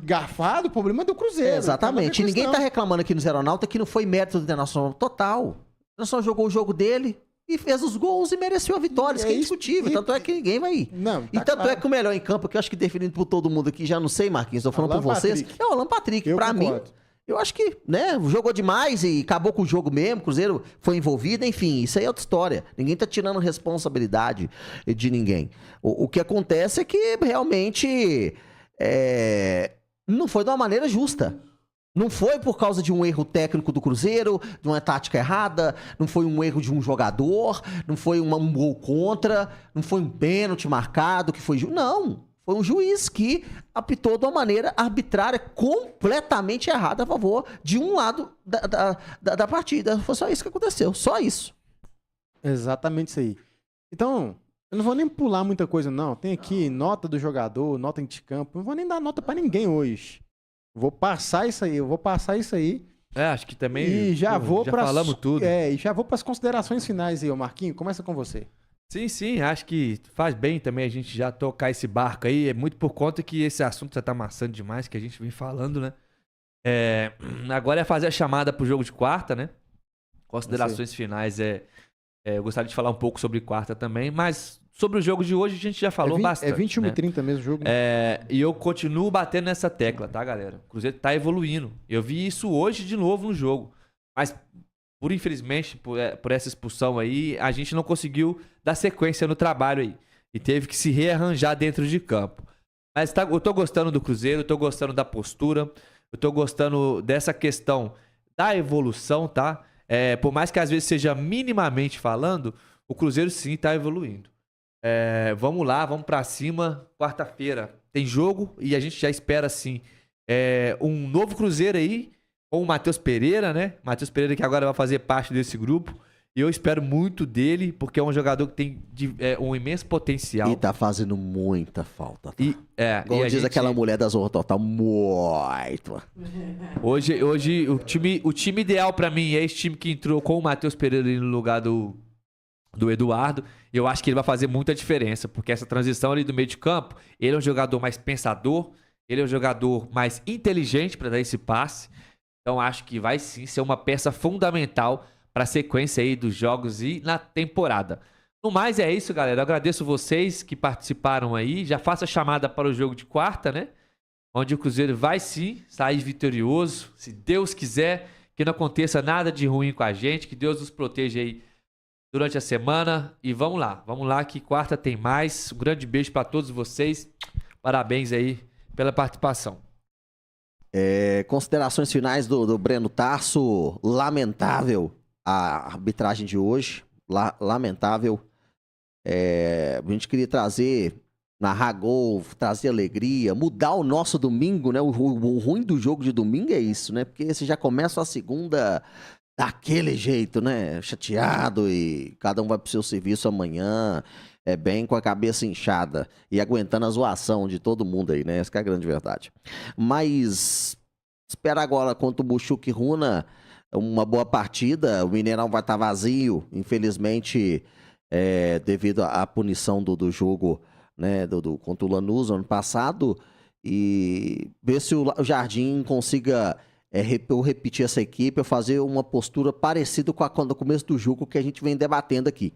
garfado, o problema é do Cruzeiro. Exatamente. Ninguém tá reclamando aqui no Aeronauta que não foi mérito do Internacional total. O Internacional jogou o jogo dele e fez os gols e mereceu a vitória. Isso que é isso, indiscutível. Tanto é que ninguém vai. Não, E tá tanto é claro. que o melhor em campo, que eu acho que definido por todo mundo aqui, já não sei, Marquinhos, tô falando Alan por vocês, Patrick. é o Alan Patrick. Eu Pra mim, concordo. eu acho que, né, jogou demais e acabou com o jogo mesmo, o Cruzeiro foi envolvido, enfim, isso aí é outra história. Ninguém tá tirando responsabilidade de ninguém. O que acontece é que realmente não foi de uma maneira justa. Não foi por causa de um erro técnico do Cruzeiro, de uma tática errada, não foi um erro de um jogador, não foi um gol contra, não foi um pênalti marcado que foi... Não, foi um juiz que apitou de uma maneira arbitrária completamente errada a favor de um lado da partida. Foi só isso que aconteceu, só isso. Exatamente isso aí. Então, eu não vou nem pular muita coisa, não. Tem aqui nota do jogador, nota de campo. Não vou nem dar nota pra ninguém hoje. Vou passar isso aí. Acho que também. E já vou já para falamos tudo. E já vou para as considerações finais aí, ô Marquinhos. Começa com você. Sim, acho que faz bem também a gente já tocar esse barco aí. É muito por conta que esse assunto já tá amassando demais, que a gente vem falando, né? Agora é fazer a chamada pro jogo de quarta, né? Considerações finais eu gostaria de falar um pouco sobre quarta também, mas sobre o jogo de hoje a gente já falou bastante. É 21 né? e 30 mesmo o jogo. Né? E eu continuo batendo nessa tecla, tá, galera? O Cruzeiro tá evoluindo. Eu vi isso hoje de novo no jogo. Mas, infelizmente, por essa expulsão aí, a gente não conseguiu dar sequência no trabalho aí. E teve que se rearranjar dentro de campo. Mas eu tô gostando do Cruzeiro, tô gostando da postura, eu tô gostando dessa questão da evolução, tá? Por mais que às vezes seja minimamente falando, o Cruzeiro sim tá evoluindo. Vamos lá, vamos pra cima. Quarta-feira tem jogo e a gente já espera, assim, um novo Cruzeiro aí, com o Matheus Pereira, né? Matheus Pereira que agora vai fazer parte desse grupo. E eu espero muito dele, porque é um jogador que tem um imenso potencial. E tá fazendo muita falta. Tá? Igual diz aquela mulher da Zorra Total, muito. Hoje o time ideal pra mim é esse time que entrou com o Matheus Pereira ali no lugar do Eduardo. Eu acho que ele vai fazer muita diferença, porque essa transição ali do meio de campo, ele é um jogador mais pensador, ele é um jogador mais inteligente para dar esse passe. Então acho que vai sim ser uma peça fundamental para a sequência aí dos jogos e na temporada. No mais é isso, galera. Eu agradeço vocês que participaram aí. Já faço a chamada para o jogo de quarta, né? Onde o Cruzeiro vai sim sair vitorioso, se Deus quiser, que não aconteça nada de ruim com a gente, que Deus nos proteja aí durante a semana. E vamos lá que quarta tem mais. Um grande beijo para todos vocês. Parabéns aí pela participação. Considerações finais do Breno Tarso. Lamentável a arbitragem de hoje. Lamentável. A gente queria narrar gol, trazer alegria, mudar o nosso domingo, né? O ruim do jogo de domingo é isso, né? Porque você já começa a segunda daquele jeito, né? Chateado e cada um vai pro seu serviço amanhã, bem com a cabeça inchada e aguentando a zoação de todo mundo aí, né? Essa que é a grande verdade. Mas espera agora contra o Buchuque Runa uma boa partida. O Mineirão vai estar vazio, infelizmente, devido à punição do jogo, né, contra o Lanús ano passado, e ver se o Jardim consiga repetir essa equipe, fazer uma postura parecida com a no começo do jogo que a gente vem debatendo aqui.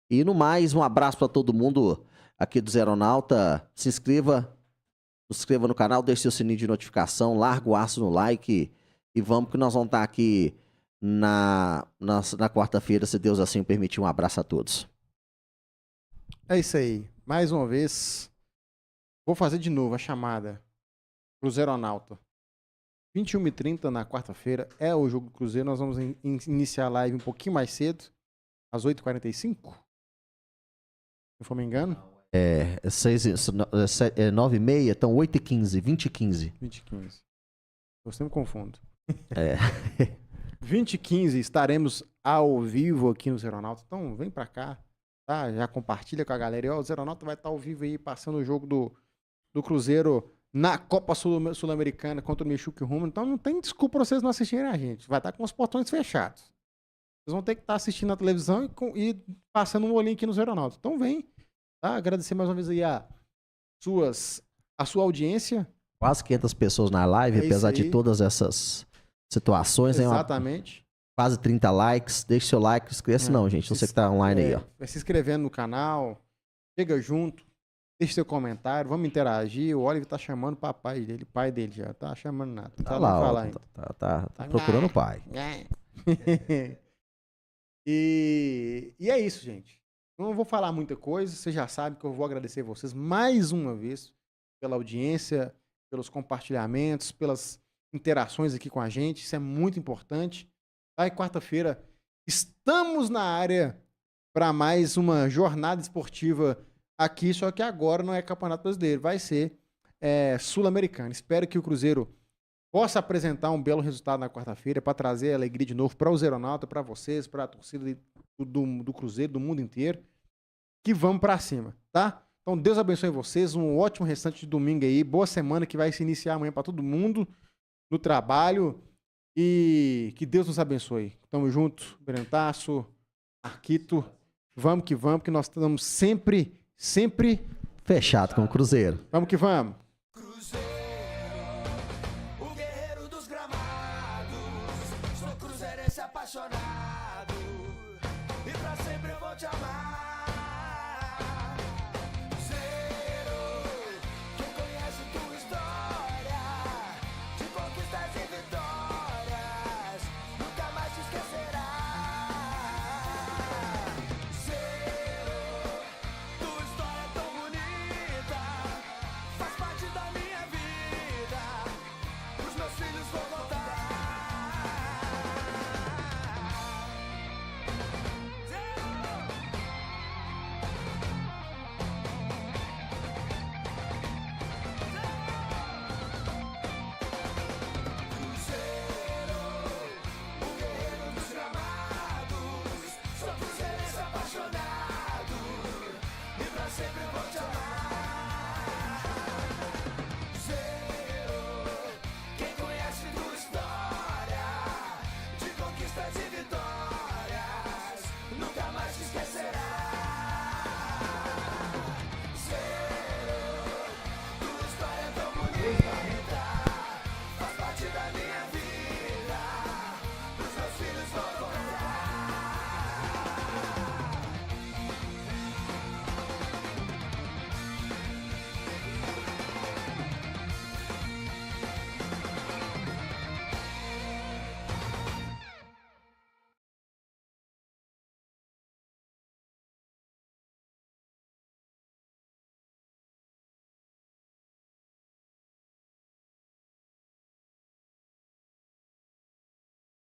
E no mais, um abraço para todo mundo aqui do Zeronauta. Se inscreva no canal, deixe seu sininho de notificação, larga o aço no like e vamos que nós vamos estar aqui na quarta-feira, se Deus assim permitir. Um abraço a todos. É isso aí. Mais uma vez, vou fazer de novo a chamada pro Zeronauta. 21h30 na quarta-feira é o jogo do Cruzeiro. Nós vamos iniciar a live um pouquinho mais cedo, às 8h45. Se não me engano. 9h30, então 8h15, 20h15. 20h15. Eu sempre confundo. 20h15 estaremos ao vivo aqui no Zeronauta. Então vem pra cá, tá? Já compartilha com a galera. E, o Zeronauta vai estar ao vivo aí, passando o jogo do Cruzeiro na Copa Sul-Americana contra o Michuque Ruma. Então não tem desculpa pra vocês não assistirem a gente. Vai estar com os portões fechados. Vocês vão ter que estar assistindo na televisão e passando um olhinho aqui no Zeronauta. Então vem, tá? Agradecer mais uma vez aí a sua audiência. Quase 500 pessoas na live, apesar de todas essas situações. Exatamente. quase 30 likes. Deixe seu like, não esqueça não, gente. Você que tá online aí, ó. Vai se inscrevendo no canal, chega junto, deixa seu comentário, vamos interagir. O Oliver tá chamando o papai dele, pai dele já, tá chamando nada. Tá lá, ó, tá procurando o pai. E é isso, gente. Não vou falar muita coisa, você já sabe que eu vou agradecer vocês mais uma vez pela audiência, pelos compartilhamentos, pelas interações aqui com a gente, isso é muito importante. Aí, quarta-feira, estamos na área para mais uma jornada esportiva aqui, só que agora não é Campeonato Brasileiro, vai ser Sul-Americano. Espero que o Cruzeiro possa apresentar um belo resultado na quarta-feira para trazer alegria de novo para o Zeronauta, para vocês, para a torcida do Cruzeiro, do mundo inteiro, que vamos para cima, tá? Então Deus abençoe vocês, um ótimo restante de domingo aí, boa semana que vai se iniciar amanhã para todo mundo no trabalho e que Deus nos abençoe. Tamo junto, Brentaço, Marquito, vamos que nós estamos sempre Fechado com o Cruzeiro. Vamos que vamos.